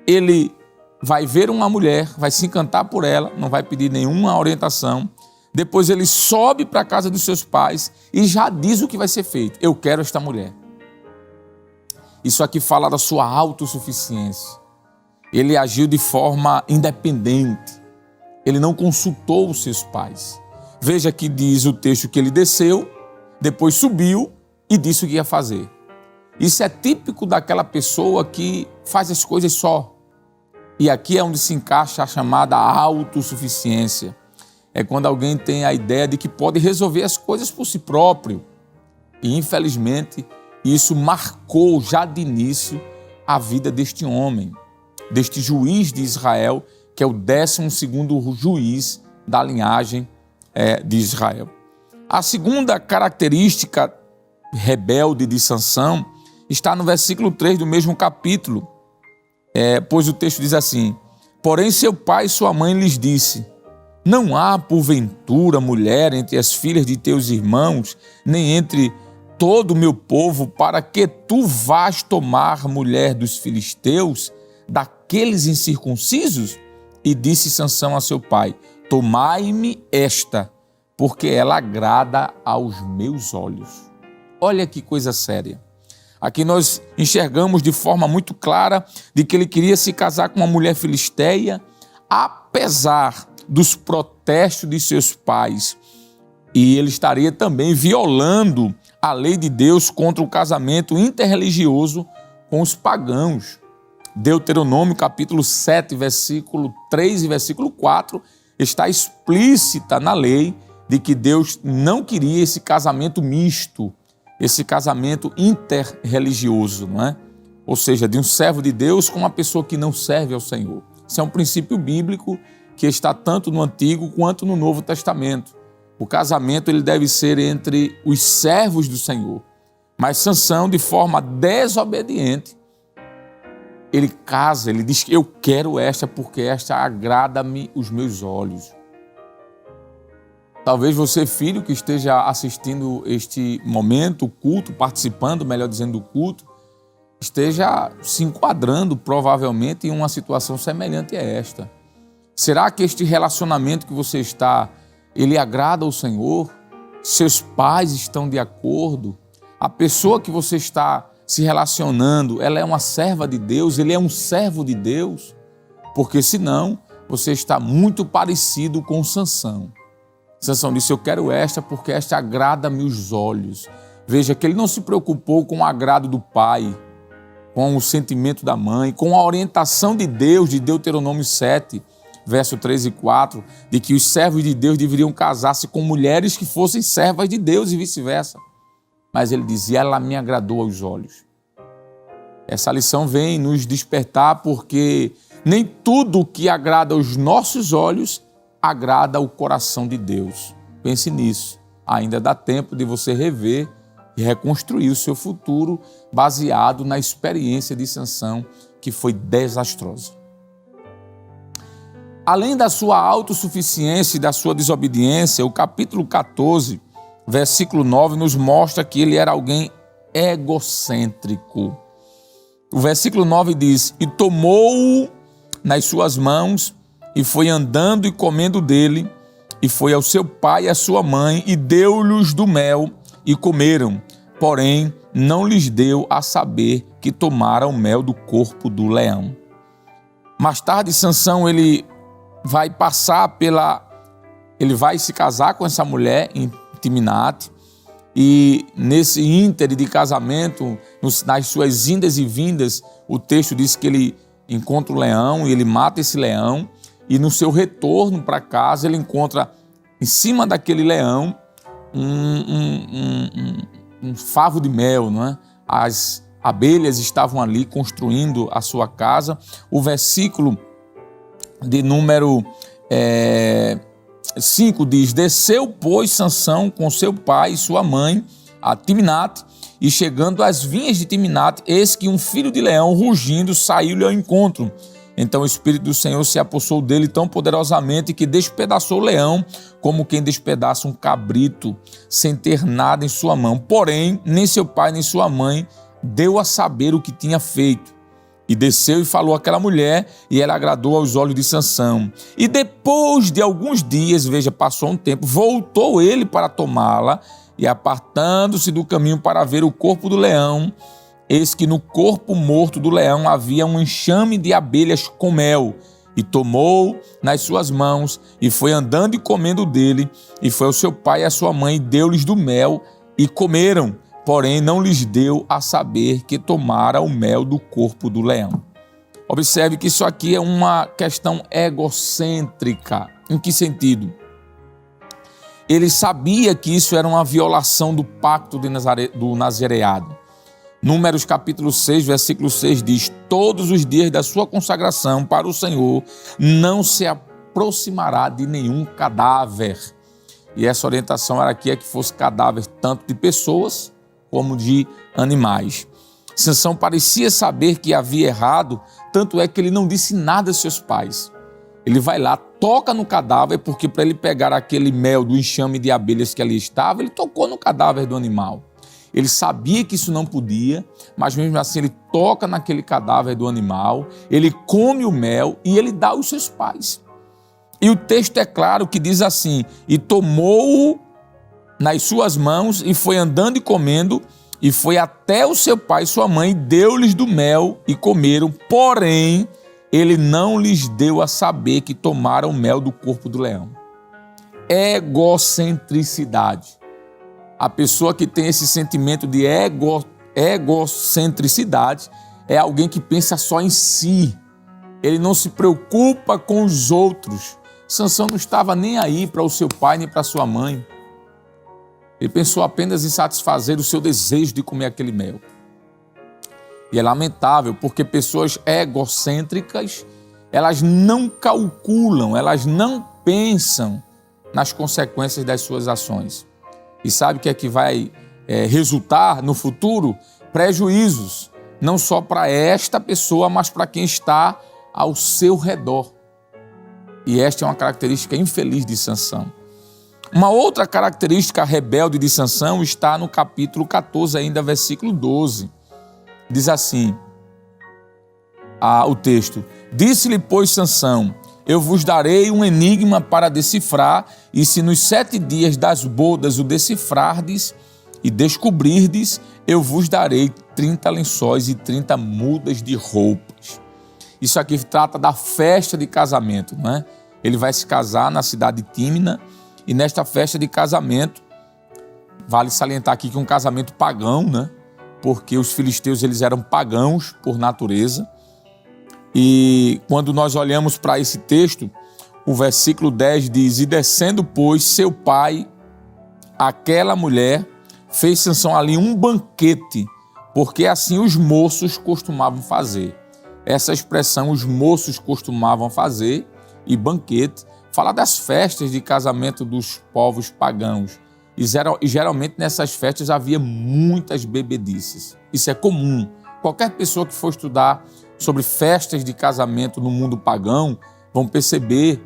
Ele vai ver uma mulher, vai se encantar por ela, não vai pedir nenhuma orientação. Depois ele sobe para a casa dos seus pais e já diz o que vai ser feito. Eu quero esta mulher. Isso aqui fala da sua autossuficiência. Ele agiu de forma independente. Ele não consultou os seus pais. Veja que diz o texto que ele desceu, depois subiu e disse o que ia fazer. Isso é típico daquela pessoa que faz as coisas só. E aqui é onde se encaixa a chamada autossuficiência. É quando alguém tem a ideia de que pode resolver as coisas por si próprio. E, infelizmente, isso marcou já de início a vida deste homem, deste juiz de Israel, que é o 12º juiz da linhagem de Israel. A segunda característica rebelde de Sansão está no versículo 3 do mesmo capítulo, pois o texto diz assim: Porém seu pai e sua mãe lhes disse: Não há, porventura, mulher entre as filhas de teus irmãos, nem entre todo o meu povo, para que tu vás tomar mulher dos filisteus, daqueles incircuncisos? E disse Sansão a seu pai: Tomai-me esta, porque ela agrada aos meus olhos. Olha que coisa séria. Aqui nós enxergamos de forma muito clara de que ele queria se casar com uma mulher filisteia, apesar dos protestos de seus pais. E ele estaria também violando a lei de Deus contra o casamento interreligioso com os pagãos. Deuteronômio capítulo 7, versículo 3 e versículo 4 está explícita na lei de que Deus não queria esse casamento misto, esse casamento interreligioso, não é? Ou seja, de um servo de Deus com uma pessoa que não serve ao Senhor. Isso é um princípio bíblico que está tanto no Antigo quanto no Novo Testamento. O casamento ele deve ser entre os servos do Senhor. Mas Sansão, de forma desobediente, ele casa, ele diz que eu quero esta porque esta agrada-me os meus olhos. Talvez você, filho, que esteja assistindo este momento, o culto, participando, melhor dizendo, do culto, esteja se enquadrando provavelmente em uma situação semelhante a esta. Será que este relacionamento que você está, ele agrada ao Senhor? Seus pais estão de acordo? A pessoa que você está se relacionando, ela é uma serva de Deus, ele é um servo de Deus? Porque senão, você está muito parecido com Sansão. Sansão disse, eu quero esta porque esta agrada-me os olhos. Veja que ele não se preocupou com o agrado do pai, com o sentimento da mãe, com a orientação de Deus, de Deuteronômio 7, verso 3 e 4, de que os servos de Deus deveriam casar-se com mulheres que fossem servas de Deus e vice-versa. Mas ele dizia, ela me agradou aos olhos. Essa lição vem nos despertar porque nem tudo que agrada aos nossos olhos agrada ao coração de Deus. Pense nisso. Ainda dá tempo de você rever e reconstruir o seu futuro baseado na experiência de Sansão, que foi desastrosa. Além da sua autossuficiência e da sua desobediência, o capítulo 14, versículo 9, nos mostra que ele era alguém egocêntrico. O versículo 9 diz, e tomou-o nas suas mãos e foi andando e comendo dele, e foi ao seu pai e à sua mãe, e deu-lhes do mel, e comeram. Porém, não lhes deu a saber que tomaram o mel do corpo do leão. Mais tarde, Sansão, ele vai se casar com essa mulher em Timnate, e nesse íntere de casamento, nas suas indas e vindas, o texto diz que ele encontra o leão e ele mata esse leão, e no seu retorno para casa ele encontra em cima daquele leão um favo de mel, não é? As abelhas estavam ali construindo a sua casa. O versículo de número 5 diz, desceu, pois, Sansão com seu pai e sua mãe a Timnate, e chegando às vinhas de Timnate, eis que um filho de leão rugindo saiu-lhe ao encontro. Então o Espírito do Senhor se apossou dele tão poderosamente que despedaçou o leão como quem despedaça um cabrito, sem ter nada em sua mão. Porém, nem seu pai nem sua mãe deu a saber o que tinha feito. E desceu e falou àquela mulher, e ela agradou aos olhos de Sansão. E depois de alguns dias, veja, passou um tempo, voltou ele para tomá-la, e apartando-se do caminho para ver o corpo do leão, eis que no corpo morto do leão havia um enxame de abelhas com mel, e tomou nas suas mãos, e foi andando e comendo dele, e foi ao seu pai e à sua mãe, e deu-lhes do mel, e comeram. Porém, não lhes deu a saber que tomara o mel do corpo do leão. Observe que isso aqui é uma questão egocêntrica. Em que sentido? Ele sabia que isso era uma violação do pacto do nazareado. Números capítulo 6, versículo 6 diz, todos os dias da sua consagração para o Senhor não se aproximará de nenhum cadáver. E essa orientação era aqui, é que fosse cadáver tanto de pessoas como de animais. Sansão parecia saber que havia errado, tanto é que ele não disse nada aos seus pais. Ele vai lá, toca no cadáver, porque para ele pegar aquele mel do enxame de abelhas que ali estava, ele tocou no cadáver do animal. Ele sabia que isso não podia, mas mesmo assim ele toca naquele cadáver do animal, ele come o mel e ele dá aos seus pais. E o texto é claro que diz assim, e tomou-o nas suas mãos e foi andando e comendo, e foi até o seu pai e sua mãe, deu-lhes do mel e comeram, porém ele não lhes deu a saber que tomaram o mel do corpo do leão. Egocentricidade. A pessoa que tem esse sentimento de egocentricidade é alguém que pensa só em si. Ele não se preocupa com os outros. Sansão não estava nem aí para o seu pai nem para sua mãe. Ele pensou apenas em satisfazer o seu desejo de comer aquele mel. E é lamentável, porque pessoas egocêntricas, elas não calculam, elas não pensam nas consequências das suas ações. E sabe o que é que vai resultar no futuro? Prejuízos, não só para esta pessoa, mas para quem está ao seu redor. E esta é uma característica infeliz de Sansão. Uma outra característica rebelde de Sansão está no capítulo 14, ainda versículo 12. Diz assim, o texto: Disse-lhe, pois, Sansão: Eu vos darei um enigma para decifrar, e se nos 7 dias das bodas o decifrardes e descobrirdes, eu vos darei 30 lençóis e 30 mudas de roupas. Isso aqui trata da festa de casamento, não é? Ele vai se casar na cidade de Tímina, e nesta festa de casamento, vale salientar aqui que é um casamento pagão, né? Porque os filisteus eles eram pagãos por natureza. E quando nós olhamos para esse texto, o versículo 10 diz: E descendo, pois, seu pai, aquela mulher, fez Sansão ali um banquete, porque assim os moços costumavam fazer. Essa expressão, os moços costumavam fazer, e banquete, fala das festas de casamento dos povos pagãos. E geralmente nessas festas havia muitas bebedices. Isso é comum. Qualquer pessoa que for estudar sobre festas de casamento no mundo pagão vão perceber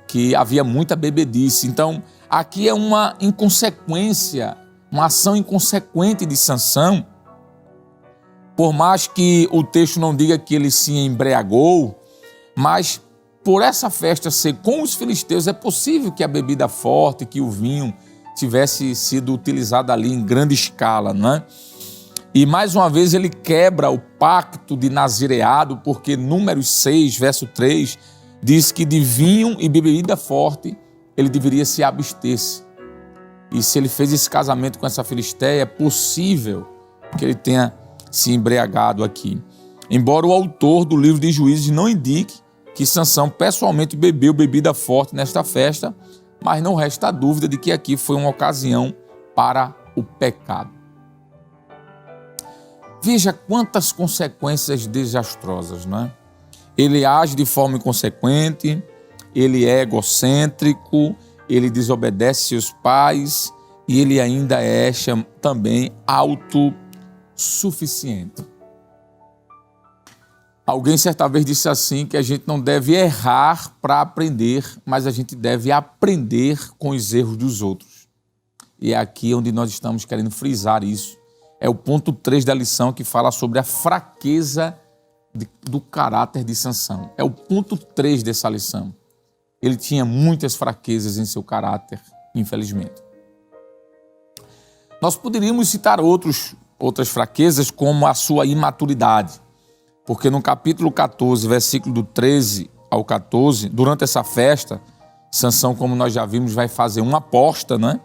que havia muita bebedice. Então, aqui é uma inconsequência, uma ação inconsequente de Sansão. Por mais que o texto não diga que ele se embriagou, mas por essa festa ser com os filisteus, é possível que a bebida forte, que o vinho tivesse sido utilizado ali em grande escala, não é? E mais uma vez ele quebra o pacto de nazireado, porque Números 6, verso 3, diz que de vinho e bebida forte ele deveria se abster-se. E se ele fez esse casamento com essa filisteia, é possível que ele tenha se embriagado aqui. Embora o autor do livro de Juízes não indique que Sansão pessoalmente bebeu bebida forte nesta festa, mas não resta dúvida de que aqui foi uma ocasião para o pecado. Veja quantas consequências desastrosas, não é? Ele age de forma inconsequente, ele é egocêntrico, ele desobedece seus pais e ele ainda é também autossuficiente. Alguém certa vez disse assim que a gente não deve errar para aprender, mas a gente deve aprender com os erros dos outros. E é aqui onde nós estamos querendo frisar isso. É o ponto 3 da lição que fala sobre a fraqueza do caráter de Sansão. É o ponto 3 dessa lição. Ele tinha muitas fraquezas em seu caráter, infelizmente. Nós poderíamos citar outras fraquezas, como a sua imaturidade. Porque no capítulo 14, versículo do 13 ao 14, durante essa festa, Sansão, como nós já vimos, vai fazer uma aposta, né?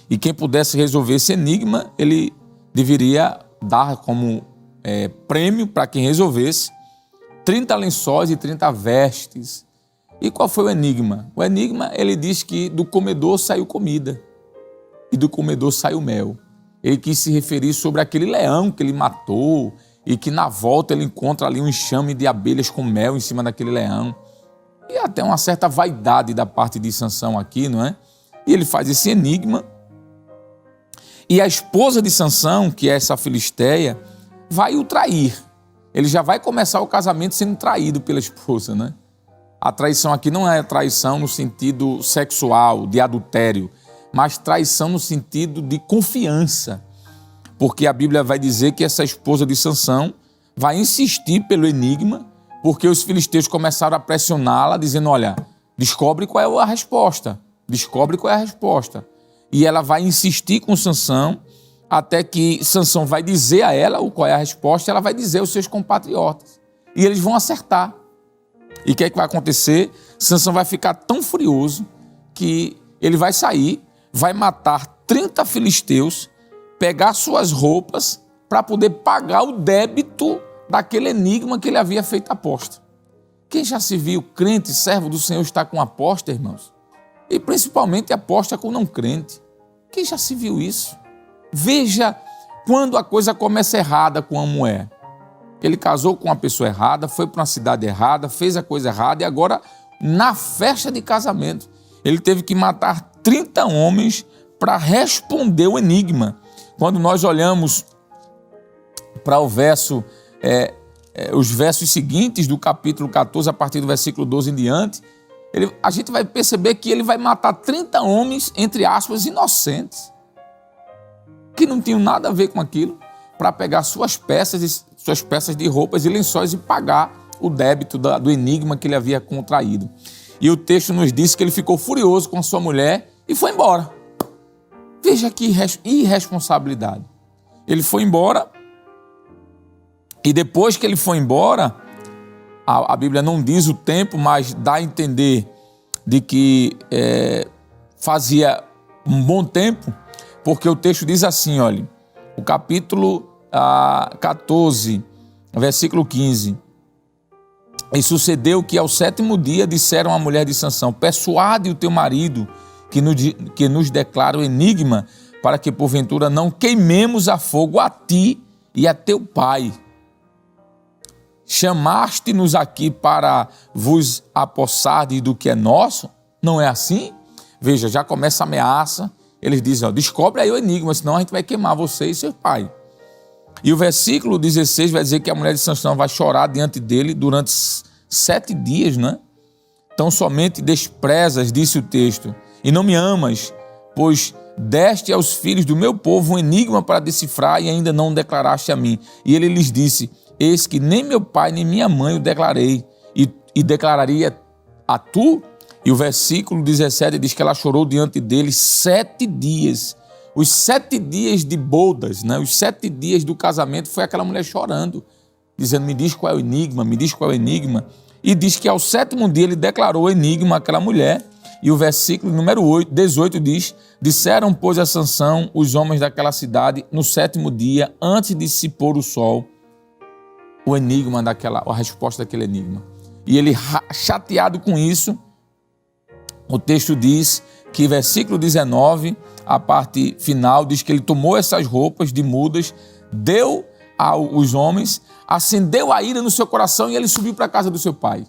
E quem pudesse resolver esse enigma, ele deveria dar como prêmio para quem resolvesse 30 lençóis e 30 vestes. E qual foi o enigma? O enigma, ele diz que do comedor saiu comida e do comedor saiu mel. Ele quis se referir sobre aquele leão que ele matou e que na volta ele encontra ali um enxame de abelhas com mel em cima daquele leão. E até uma certa vaidade da parte de Sansão aqui, não é? E ele faz esse enigma. E a esposa de Sansão, que é essa filisteia, vai o trair. Ele já vai começar o casamento sendo traído pela esposa, né? A traição aqui não é traição no sentido sexual, de adultério, mas traição no sentido de confiança. Porque a Bíblia vai dizer que essa esposa de Sansão vai insistir pelo enigma, porque os filisteus começaram a pressioná-la, dizendo, olha, descobre qual é a resposta, descobre qual é a resposta. E ela vai insistir com Sansão, até que Sansão vai dizer a ela qual é a resposta, e ela vai dizer aos seus compatriotas. E eles vão acertar. E o que é que vai acontecer? Sansão vai ficar tão furioso que ele vai sair, vai matar 30 filisteus, pegar suas roupas para poder pagar o débito daquele enigma que ele havia feito a aposta. Quem já se viu crente, servo do Senhor, estar com aposta, irmãos? E principalmente aposta com não crente. Quem já se viu isso? Veja quando a coisa começa errada com a mulher. Ele casou com uma pessoa errada, foi para uma cidade errada, fez a coisa errada e agora, na festa de casamento, ele teve que matar 30 homens para responder o enigma. Quando nós olhamos para o verso, os versos seguintes do capítulo 14, a partir do versículo 12 em diante, a gente vai perceber que ele vai matar 30 homens, entre aspas, inocentes, que não tinham nada a ver com aquilo, para pegar suas peças de roupas e lençóis e pagar o débito do enigma que ele havia contraído. E o texto nos diz que ele ficou furioso com a sua mulher e foi embora. Veja que irresponsabilidade. Ele foi embora e depois que ele foi embora, a Bíblia não diz o tempo, mas dá a entender de que fazia um bom tempo, porque o texto diz assim, olha, o capítulo 14, versículo 15. E sucedeu que ao 7º dia disseram à mulher de Sansão: persuade o teu marido que nos declara o enigma, para que porventura não queimemos a fogo a ti e a teu pai. Chamaste-nos aqui para vos apossardes do que é nosso? Não é assim? Veja, já começa a ameaça. Eles dizem, descobre aí o enigma, senão a gente vai queimar você e seu pai. E o versículo 16 vai dizer que a mulher de Sansão vai chorar diante dele durante 7 dias, né? Então somente desprezas, disse o texto, e não me amas, pois deste aos filhos do meu povo um enigma para decifrar e ainda não declaraste a mim. E ele lhes disse, eis que nem meu pai nem minha mãe o declarei, e declararia a tu? E o versículo 17 diz que ela chorou diante dele 7 dias. Os 7 dias de bodas, né? Os 7 dias do casamento foi aquela mulher chorando, dizendo, me diz qual é o enigma, me diz qual é o enigma. E diz que ao 7º dia ele declarou o enigma àquela mulher. E o versículo número 18 diz, disseram, pois, a Sansão os homens daquela cidade no 7º dia, antes de se pôr o sol, o enigma a resposta daquele enigma. E ele, chateado com isso, o texto diz que, versículo 19, a parte final, diz que ele tomou essas roupas de mudas, deu aos homens, acendeu a ira no seu coração e ele subiu para a casa do seu pai.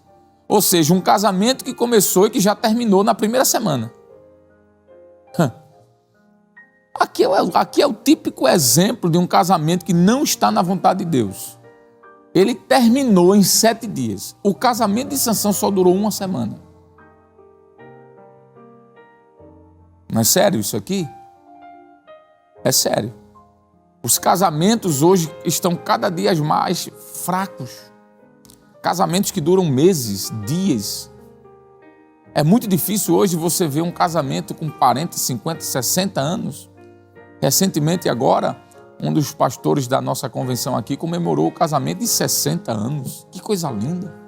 Ou seja, um casamento que começou e que já terminou na primeira semana. Aqui é o típico exemplo de um casamento que não está na vontade de Deus. Ele terminou em 7 dias. O casamento de Sansão só durou 1 semana. Não é sério isso aqui? É sério. Os casamentos hoje estão cada dia mais fracos. Casamentos que duram meses, dias. É muito difícil hoje você ver um casamento com 40, 50, 60 anos. Recentemente agora, um dos pastores da nossa convenção aqui comemorou o casamento de 60 anos. Que coisa linda.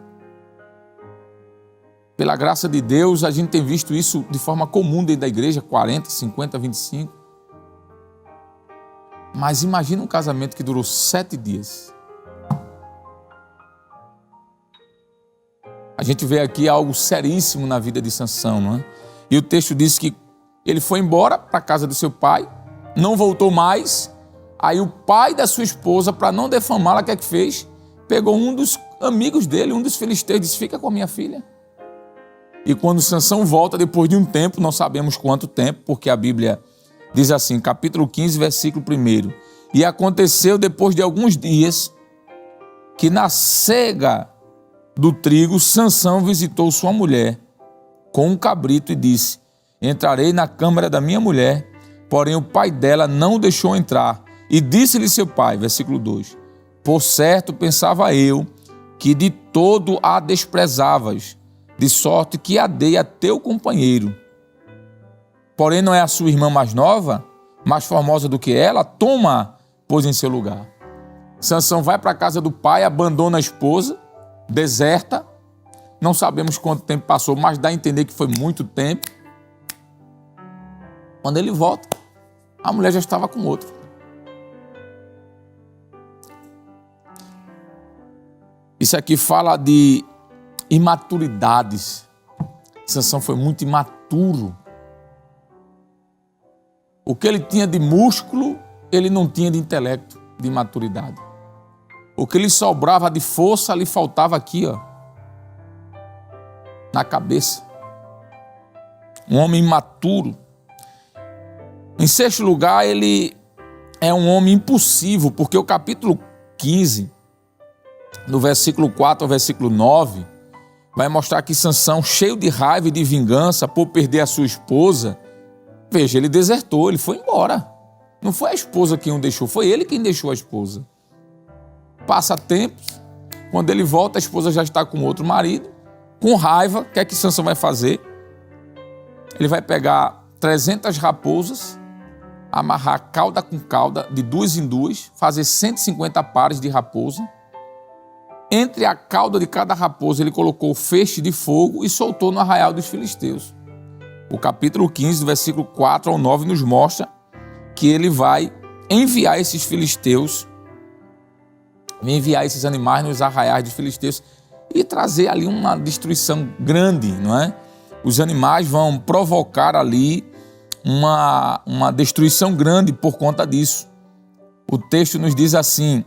Pela graça de Deus, a gente tem visto isso de forma comum dentro da igreja, 40, 50, 25. Mas imagina um casamento que durou 7 dias. A gente vê aqui algo seríssimo na vida de Sansão, não é? E o texto diz que ele foi embora para a casa do seu pai, não voltou mais. Aí o pai da sua esposa, para não defamá-la, o que é que fez? Pegou um dos amigos dele, um dos filisteus, e disse, fica com a minha filha. E quando Sansão volta, depois de um tempo, não sabemos quanto tempo, porque a Bíblia diz assim, capítulo 15, versículo 1. E aconteceu depois de alguns dias, que na cega do trigo, Sansão visitou sua mulher com um cabrito e disse, entrarei na câmara da minha mulher, porém o pai dela não o deixou entrar. E disse-lhe seu pai, versículo 2, por certo pensava eu que de todo a desprezavas, de sorte que a dei a teu companheiro. Porém não é a sua irmã mais nova, mais formosa do que ela? Toma, pois em seu lugar. Sansão vai para a casa do pai, abandona a esposa, deserta, não sabemos quanto tempo passou, mas dá a entender que foi muito tempo. Quando ele volta, a mulher já estava com outro. Isso aqui fala de imaturidades. Sansão foi muito imaturo. O que ele tinha de músculo, ele não tinha de intelecto, de maturidade. O que lhe sobrava de força, lhe faltava aqui, ó, na cabeça. Um homem imaturo. Em sexto lugar, ele é um homem impulsivo, porque o capítulo 15, no versículo 4 ao versículo 9, vai mostrar que Sansão, cheio de raiva e de vingança por perder a sua esposa, veja, ele desertou, ele foi embora. Não foi a esposa quem o deixou, foi ele quem deixou a esposa. Passa tempos, quando ele volta, a esposa já está com outro marido, com raiva. O que é que Sansão vai fazer? Ele vai pegar 300 raposas, amarrar cauda com cauda, de duas em duas, fazer 150 pares de raposa. Entre a cauda de cada raposa, ele colocou feixe de fogo e soltou no arraial dos filisteus. O capítulo 15, do versículo 4 ao 9, nos mostra que ele vai enviar esses filisteus, enviar esses animais nos arraiais dos filisteus e trazer ali uma destruição grande, não é? Os animais vão provocar ali uma destruição grande por conta disso. O texto nos diz assim,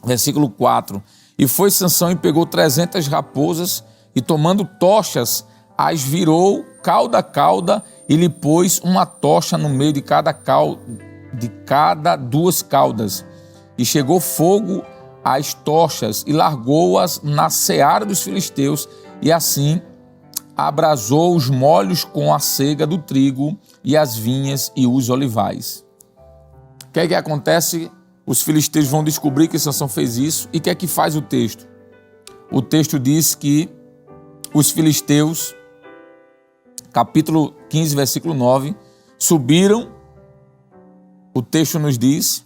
versículo 4, e foi Sansão e pegou 300 raposas e tomando tochas, as virou cauda a cauda e lhe pôs uma tocha no meio de cada duas caudas. E chegou fogo às tochas e largou-as na seara dos filisteus, e assim abrasou os molhos com a sega do trigo e as vinhas e os olivais. O que é que acontece? Os filisteus vão descobrir que Sansão fez isso. E o que é que faz o texto? O texto diz que os filisteus, capítulo 15, versículo 9, subiram. O texto nos diz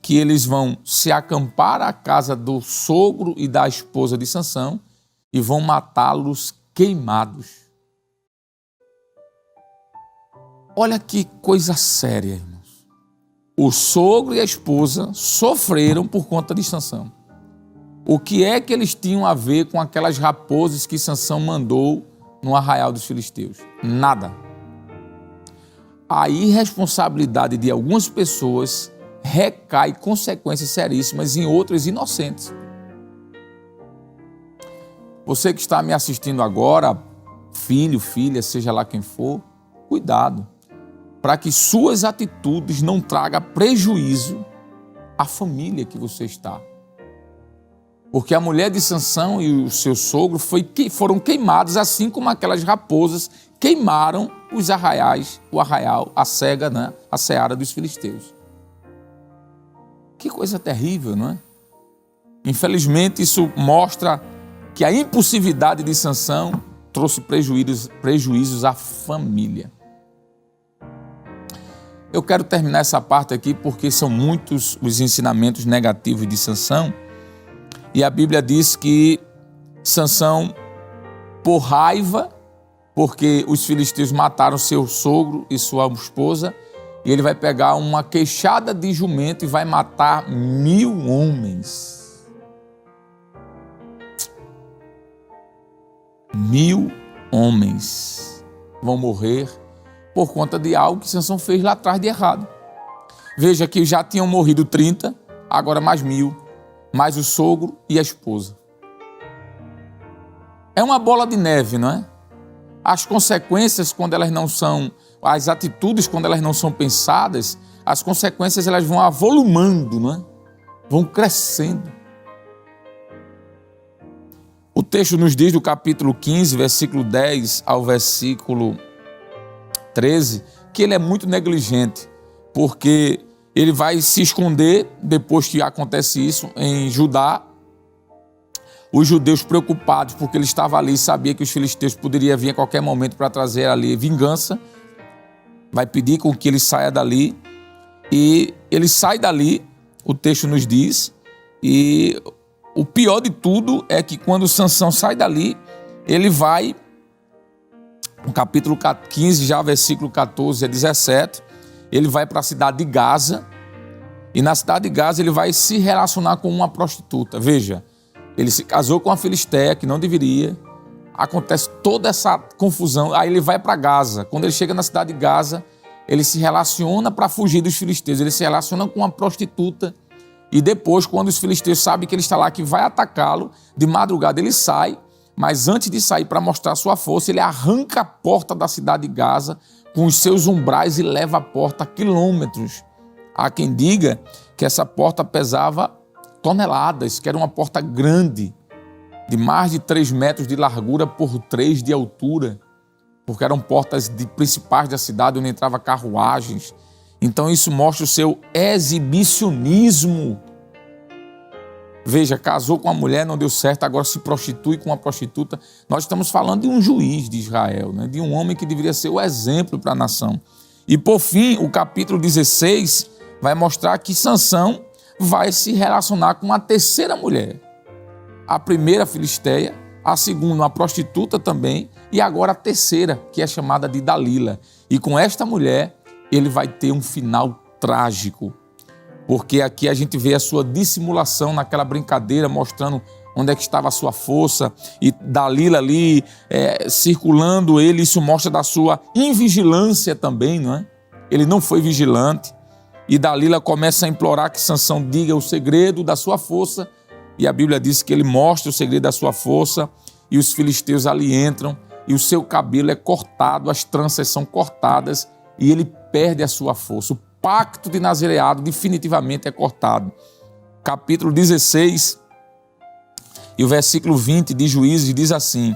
que eles vão se acampar à casa do sogro e da esposa de Sansão e vão matá-los queimados. Olha que coisa séria, irmãos. O sogro e a esposa sofreram por conta de Sansão. O que é que eles tinham a ver com aquelas raposas que Sansão mandou no arraial dos filisteus? Nada. A irresponsabilidade de algumas pessoas recai consequências seríssimas em outras inocentes. Você que está me assistindo agora, filho, filha, seja lá quem for, cuidado, para que suas atitudes não tragam prejuízo à família que você está. Porque a mulher de Sansão e o seu sogro foram queimados, assim como aquelas raposas queimaram os arraiais, o arraial, a cega, né? A seara dos filisteus. Que coisa terrível, não é? Infelizmente, isso mostra que a impulsividade de Sansão trouxe prejuízos à família. Eu quero terminar essa parte aqui porque são muitos os ensinamentos negativos de Sansão. E a Bíblia diz que Sansão, por raiva, porque os filisteus mataram seu sogro e sua esposa, e ele vai pegar uma queixada de jumento e vai matar 1000 homens. 1000 homens vão morrer por conta de algo que Sansão fez lá atrás de errado. Veja que já tinham morrido 30, agora mais 1000, mais o sogro e a esposa. É uma bola de neve, não é? As consequências, quando elas não são, as atitudes, quando elas não são pensadas, as consequências elas vão avolumando, não é? Vão crescendo. O texto nos diz do capítulo 15, versículo 10 ao versículo 13, que ele é muito negligente, porque ele vai se esconder depois que acontece isso em Judá. Os judeus preocupados, porque ele estava ali e sabia que os filisteus poderiam vir a qualquer momento para trazer ali vingança, vai pedir com que ele saia dali, e ele sai dali, o texto nos diz, e o pior de tudo é que quando Sansão sai dali, ele vai, no capítulo 15, já versículo 14 a 17, ele vai para a cidade de Gaza, e na cidade de Gaza ele vai se relacionar com uma prostituta. Veja, Ele se casou com uma filisteia que não deveria. Acontece toda essa confusão. Aí ele vai para Gaza. Quando ele chega na cidade de Gaza, ele se relaciona para fugir dos filisteus. Ele se relaciona com uma prostituta. E depois, quando os filisteus sabem que ele está lá, que vai atacá-lo, de madrugada ele sai. Mas antes de sair para mostrar sua força, ele arranca a porta da cidade de Gaza com os seus umbrais e leva a porta a quilômetros. Há quem diga que essa porta pesava toneladas, que era uma porta grande, de mais de 3 metros de largura por 3 de altura, porque eram portas principais da cidade, onde entrava carruagens. Então isso mostra o seu exibicionismo. Veja, casou com uma mulher, não deu certo, agora se prostitui com uma prostituta. Nós estamos falando de um juiz de Israel, né? De um homem que deveria ser o exemplo para a nação. E por fim, o capítulo 16 vai mostrar que Sansão vai se relacionar com uma terceira mulher. A primeira filisteia, a segunda uma prostituta também, e agora a terceira, que é chamada de Dalila. E com esta mulher, ele vai ter um final trágico, porque aqui a gente vê a sua dissimulação naquela brincadeira, mostrando onde é que estava a sua força, e Dalila ali circulando ele, isso mostra da sua invigilância também, não é? Ele não foi vigilante, e Dalila começa a implorar que Sansão diga o segredo da sua força, e a Bíblia diz que ele mostra o segredo da sua força, e os filisteus ali entram, e o seu cabelo é cortado, as tranças são cortadas, e ele perde a sua força. O pacto de nazireado definitivamente é cortado. Capítulo 16 e o versículo 20 de Juízes diz assim: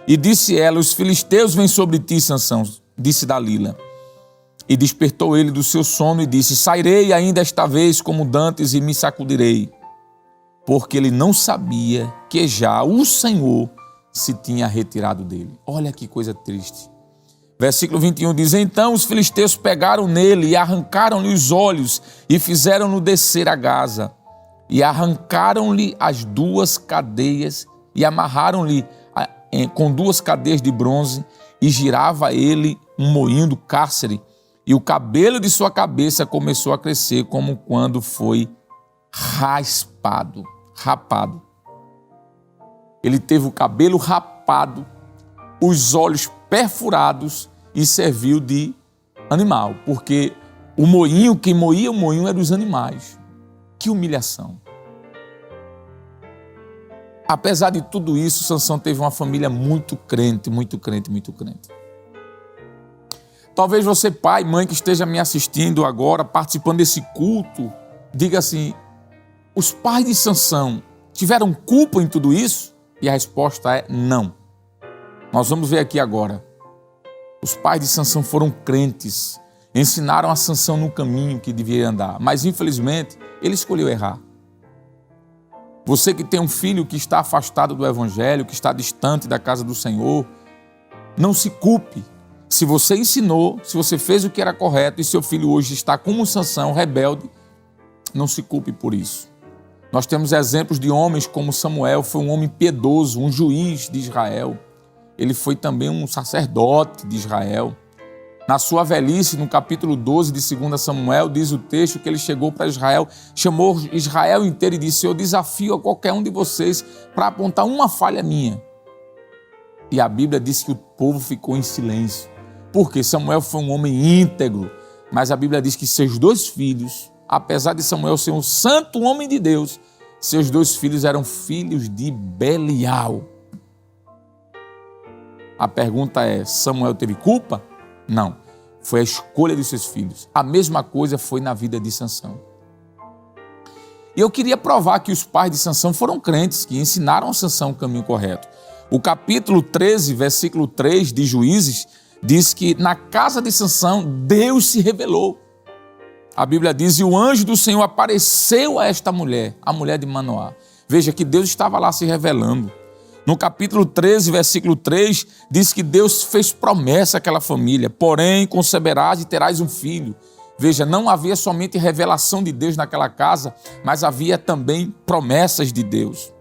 E disse ela, os filisteus vêm sobre ti, Sansão, disse Dalila. E despertou ele do seu sono e disse, sairei ainda esta vez como dantes e me sacudirei. Porque ele não sabia que já o Senhor se tinha retirado dele. Olha que coisa triste. Versículo 21 diz, então os filisteus pegaram nele e arrancaram-lhe os olhos e fizeram-no descer a Gaza. E arrancaram-lhe as 2 cadeias e amarraram-lhe com 2 cadeias de bronze e girava ele um moinho do cárcere. E o cabelo de sua cabeça começou a crescer como quando foi rapado. Ele teve o cabelo rapado, os olhos perfurados e serviu de animal, porque o moinho, quem moía o moinho era os animais. Que humilhação. Apesar de tudo isso, Sansão teve uma família muito crente, muito crente, muito crente. Talvez você, pai, mãe, que esteja me assistindo agora, participando desse culto, diga assim, os pais de Sansão tiveram culpa em tudo isso? E a resposta é não. Nós vamos ver aqui agora. Os pais de Sansão foram crentes, ensinaram a Sansão no caminho que devia andar, mas infelizmente ele escolheu errar. Você que tem um filho que está afastado do evangelho, que está distante da casa do Senhor, não se culpe. Se você ensinou, se você fez o que era correto e seu filho hoje está como Sansão, rebelde, não se culpe por isso. Nós temos exemplos de homens como Samuel, foi um homem piedoso, um juiz de Israel. Ele foi também um sacerdote de Israel. Na sua velhice, no capítulo 12 de 2 Samuel, diz o texto que ele chegou para Israel, chamou Israel inteiro e disse, eu desafio a qualquer um de vocês para apontar uma falha minha. E a Bíblia diz que o povo ficou em silêncio. Porque Samuel foi um homem íntegro, mas a Bíblia diz que seus 2 filhos, apesar de Samuel ser um santo homem de Deus, seus 2 filhos eram filhos de Belial. A pergunta é, Samuel teve culpa? Não, foi a escolha de seus filhos. A mesma coisa foi na vida de Sansão. E eu queria provar que os pais de Sansão foram crentes, que ensinaram a Sansão o caminho correto. O capítulo 13, versículo 3 de Juízes, diz que na casa de Sansão, Deus se revelou. A Bíblia diz, e o anjo do Senhor apareceu a esta mulher, a mulher de Manoá. Veja que Deus estava lá se revelando. No capítulo 13, versículo 3, diz que Deus fez promessa àquela família, porém conceberás e terás um filho. Veja, não havia somente revelação de Deus naquela casa, mas havia também promessas de Deus.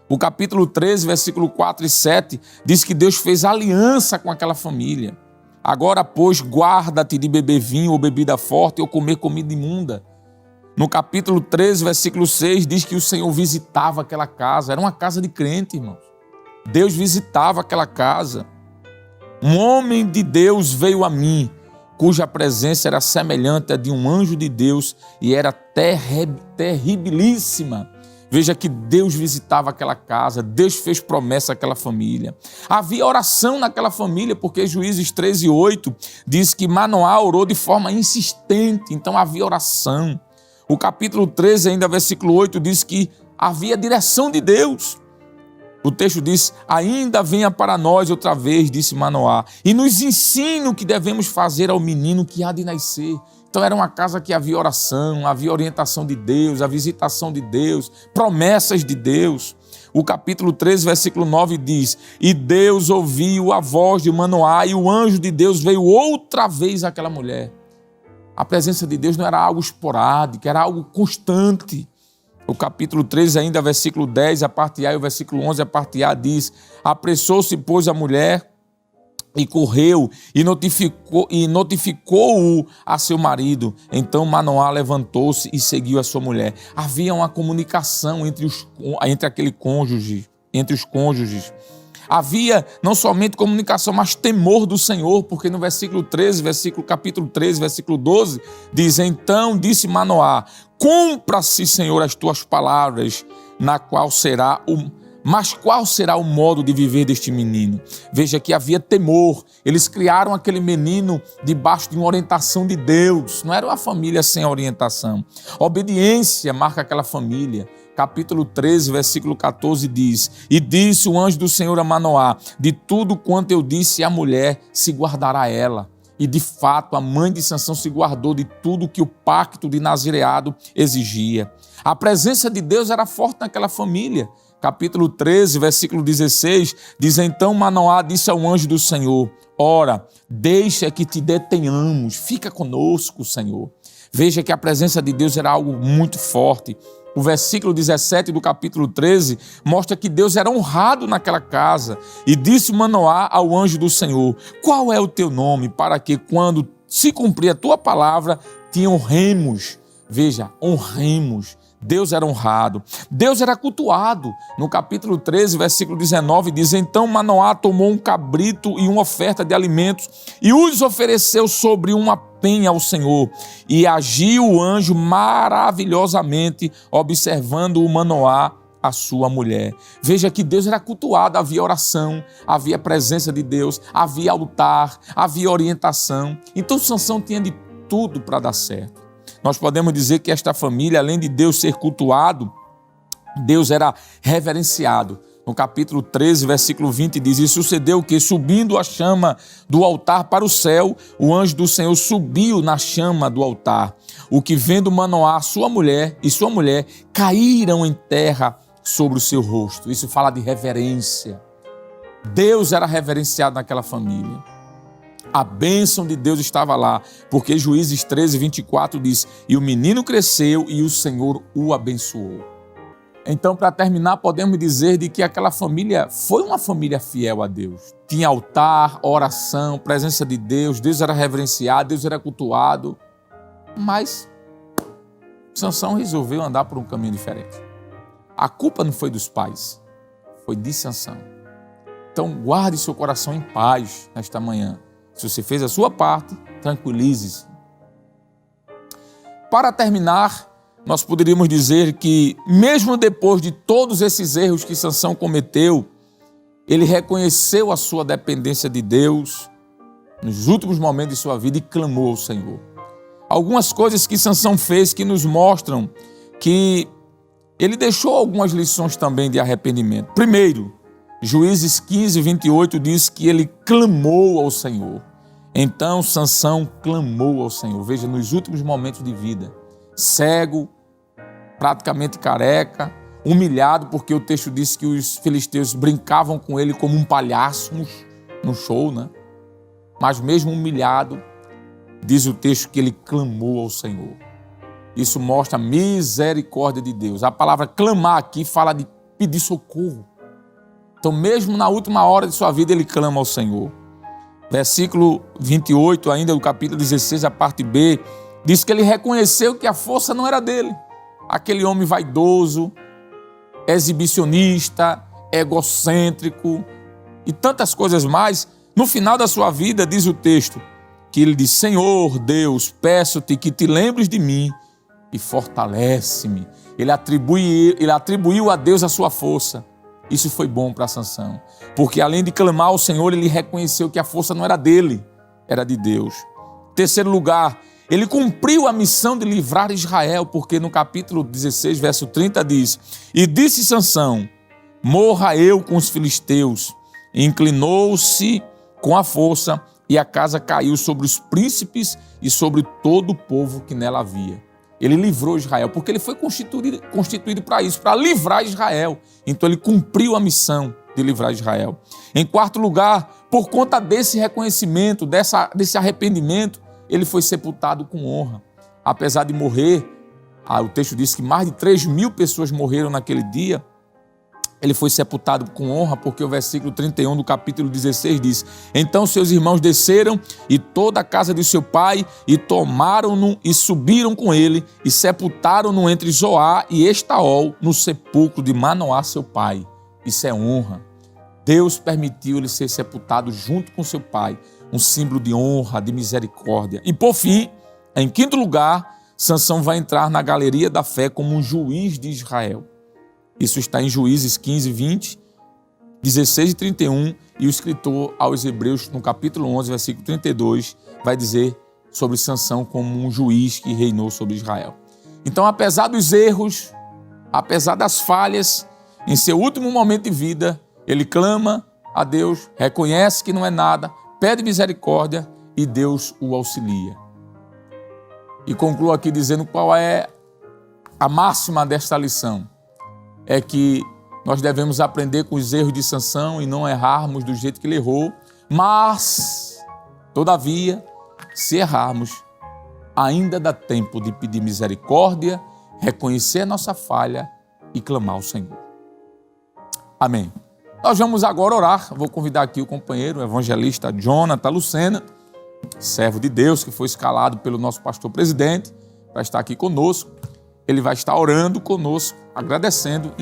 O capítulo 13, versículo 4 e 7, diz que Deus fez aliança com aquela família. Agora, pois, guarda-te de beber vinho ou bebida forte ou comer comida imunda. No capítulo 13, versículo 6, diz que o Senhor visitava aquela casa. Era uma casa de crente, irmãos. Deus visitava aquela casa. Um homem de Deus veio a mim, cuja presença era semelhante à de um anjo de Deus e era terribilíssima. Veja que Deus visitava aquela casa, Deus fez promessa àquela família. Havia oração naquela família, porque Juízes 13:8 diz que Manoá orou de forma insistente, então havia oração. O capítulo 13, ainda versículo 8, diz que havia direção de Deus. O texto diz, ainda venha para nós outra vez, disse Manoá, e nos ensine o que devemos fazer ao menino que há de nascer. Então era uma casa que havia oração, havia orientação de Deus, a visitação de Deus, promessas de Deus. O capítulo 13, versículo 9 diz, e Deus ouviu a voz de Manoá e o anjo de Deus veio outra vez àquela mulher. A presença de Deus não era algo esporádico, era algo constante. O capítulo 13, ainda versículo 10, a parte A, e o versículo 11, a parte A diz, apressou-se, pois, a mulher e correu e notificou-o a seu marido. Então Manoá levantou-se e seguiu a sua mulher. Havia uma comunicação entre os cônjuges. Havia não somente comunicação, mas temor do Senhor, porque no versículo 13, capítulo 13, versículo 12, diz, então disse Manoá, cumpra-se, Senhor, as tuas palavras, mas qual será o modo de viver deste menino? Veja que havia temor. Eles criaram aquele menino debaixo de uma orientação de Deus. Não era uma família sem orientação. Obediência marca aquela família. Capítulo 13, versículo 14 diz, e disse o anjo do Senhor a Manoá, de tudo quanto eu disse à mulher, se guardará ela. E de fato a mãe de Sansão se guardou de tudo que o pacto de nazireado exigia. A presença de Deus era forte naquela família. Capítulo 13, versículo 16, diz, então Manoá disse ao anjo do Senhor, ora, deixa que te detenhamos, fica conosco, Senhor. Veja que a presença de Deus era algo muito forte. O versículo 17 do capítulo 13 mostra que Deus era honrado naquela casa. E disse Manoá ao anjo do Senhor, qual é o teu nome, para que quando se cumprir a tua palavra, te honremos. Veja, honremos. Deus era honrado, Deus era cultuado. No capítulo 13, versículo 19, diz, então Manoá tomou um cabrito e uma oferta de alimentos e os ofereceu sobre uma penha ao Senhor. E agiu o anjo maravilhosamente, observando o Manoá, a sua mulher. Veja que Deus era cultuado, havia oração, havia presença de Deus, havia altar, havia orientação. Então Sansão tinha de tudo para dar certo. Nós podemos dizer que esta família, além de Deus ser cultuado, Deus era reverenciado. No capítulo 13, versículo 20, diz, e sucedeu que, subindo a chama do altar para o céu, o anjo do Senhor subiu na chama do altar. O que vendo Manoá, sua mulher, caíram em terra sobre o seu rosto. Isso fala de reverência. Deus era reverenciado naquela família. A bênção de Deus estava lá, porque Juízes 13, 24 diz, e o menino cresceu e o Senhor o abençoou. Então, para terminar, podemos dizer de que aquela família foi uma família fiel a Deus. Tinha altar, oração, presença de Deus, Deus era reverenciado, Deus era cultuado, mas Sansão resolveu andar por um caminho diferente. A culpa não foi dos pais, foi de Sansão. Então, guarde seu coração em paz nesta manhã. Se você fez a sua parte, tranquilize-se. Para terminar, nós poderíamos dizer que, mesmo depois de todos esses erros que Sansão cometeu, ele reconheceu a sua dependência de Deus nos últimos momentos de sua vida e clamou ao Senhor. Algumas coisas que Sansão fez que nos mostram que ele deixou algumas lições também de arrependimento. Primeiro, Juízes 15, 28 diz que ele clamou ao Senhor. Então Sansão clamou ao Senhor. Veja, nos últimos momentos de vida, cego, praticamente careca, humilhado, porque o texto diz que os filisteus brincavam com ele como um palhaço no show, né? Mas mesmo humilhado, diz o texto que ele clamou ao Senhor. Isso mostra a misericórdia de Deus. A palavra clamar aqui fala de pedir socorro. Então, mesmo na última hora de sua vida, ele clama ao Senhor. Versículo 28, ainda do capítulo 16, a parte B, Diz que ele reconheceu que a força não era dele. Aquele homem vaidoso, exibicionista, egocêntrico e tantas coisas mais. No final da sua vida, diz o texto, que ele diz: Senhor Deus, peço-te que te lembres de mim e fortalece-me. Ele atribuiu a Deus a sua força. Isso foi bom para Sansão, porque além de clamar ao Senhor, ele reconheceu que a força não era dele, era de Deus. Terceiro lugar, ele cumpriu a missão de livrar Israel, porque no capítulo 16, verso 30 diz: E disse Sansão, morra eu com os filisteus. E inclinou-se com a força, e a casa caiu sobre os príncipes e sobre todo o povo que nela havia. Ele livrou Israel, porque ele foi constituído para isso, para livrar Israel. Então ele cumpriu a missão de livrar Israel. Em quarto lugar, por conta desse reconhecimento, desse arrependimento, ele foi sepultado com honra. Apesar de morrer, o texto diz que mais de 3.000 pessoas morreram naquele dia. Ele foi sepultado com honra, porque o versículo 31 do capítulo 16 diz: Então seus irmãos desceram e toda a casa de seu pai e tomaram-no e subiram com ele e sepultaram-no entre Zoar e Estaol no sepulcro de Manoá seu pai. Isso é honra. Deus permitiu ele ser sepultado junto com seu pai, um símbolo de honra, de misericórdia. E por fim, em quinto lugar, Sansão vai entrar na galeria da fé como um juiz de Israel. Isso está em Juízes 15, 20, 16 e 31, e o escritor aos Hebreus, no capítulo 11, versículo 32, vai dizer sobre Sansão como um juiz que reinou sobre Israel. Então, apesar dos erros, apesar das falhas, em seu último momento de vida, ele clama a Deus, reconhece que não é nada, pede misericórdia e Deus o auxilia. E concluo aqui dizendo qual é a máxima desta lição. É que nós devemos aprender com os erros de Sansão e não errarmos do jeito que ele errou, mas, todavia, se errarmos, ainda dá tempo de pedir misericórdia, reconhecer a nossa falha e clamar ao Senhor. Amém. Nós vamos agora orar. Vou convidar aqui o companheiro, o evangelista Jonathan Lucena, servo de Deus, que foi escalado pelo nosso pastor presidente, para estar aqui conosco. Ele vai estar orando conosco, agradecendo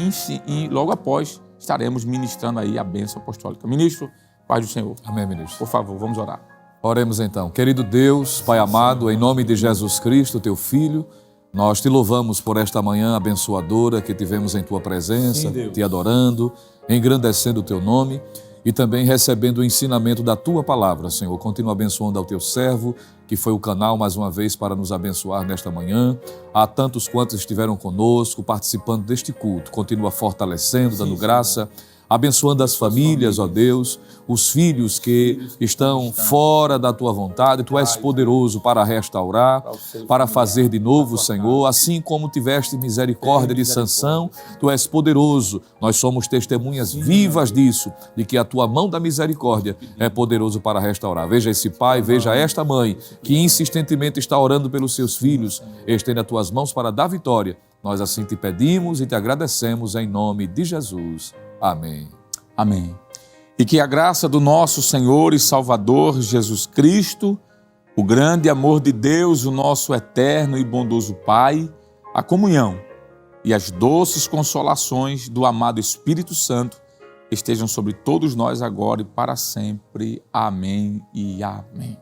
e logo após estaremos ministrando aí a bênção apostólica. Ministro, paz do Senhor. Amém, ministro. Por favor, vamos orar. Oremos então. Querido Deus, Pai amado, em nome de Jesus Cristo, teu Filho, nós te louvamos por esta manhã abençoadora que tivemos em tua presença, te adorando, engrandecendo o teu nome e também recebendo o ensinamento da tua palavra, Senhor. Continua abençoando ao teu servo, que foi o canal mais uma vez para nos abençoar nesta manhã. Há tantos quantos estiveram conosco, participando deste culto. Continua fortalecendo, dando graça, abençoando as famílias, ó Deus, os filhos que estão fora da tua vontade. Tu és poderoso para restaurar, para fazer de novo, Senhor. Assim como tiveste misericórdia de Sansão, tu és poderoso. Nós somos testemunhas vivas disso, de que a tua mão da misericórdia é poderoso para restaurar. Veja esse pai, veja esta mãe, que insistentemente está orando pelos seus filhos. Estenda as tuas mãos para dar vitória. Nós assim te pedimos e te agradecemos em nome de Jesus. Amém. Amém. E que a graça do nosso Senhor e Salvador Jesus Cristo, o grande amor de Deus, o nosso eterno e bondoso Pai, a comunhão e as doces consolações do amado Espírito Santo estejam sobre todos nós agora e para sempre. Amém e amém.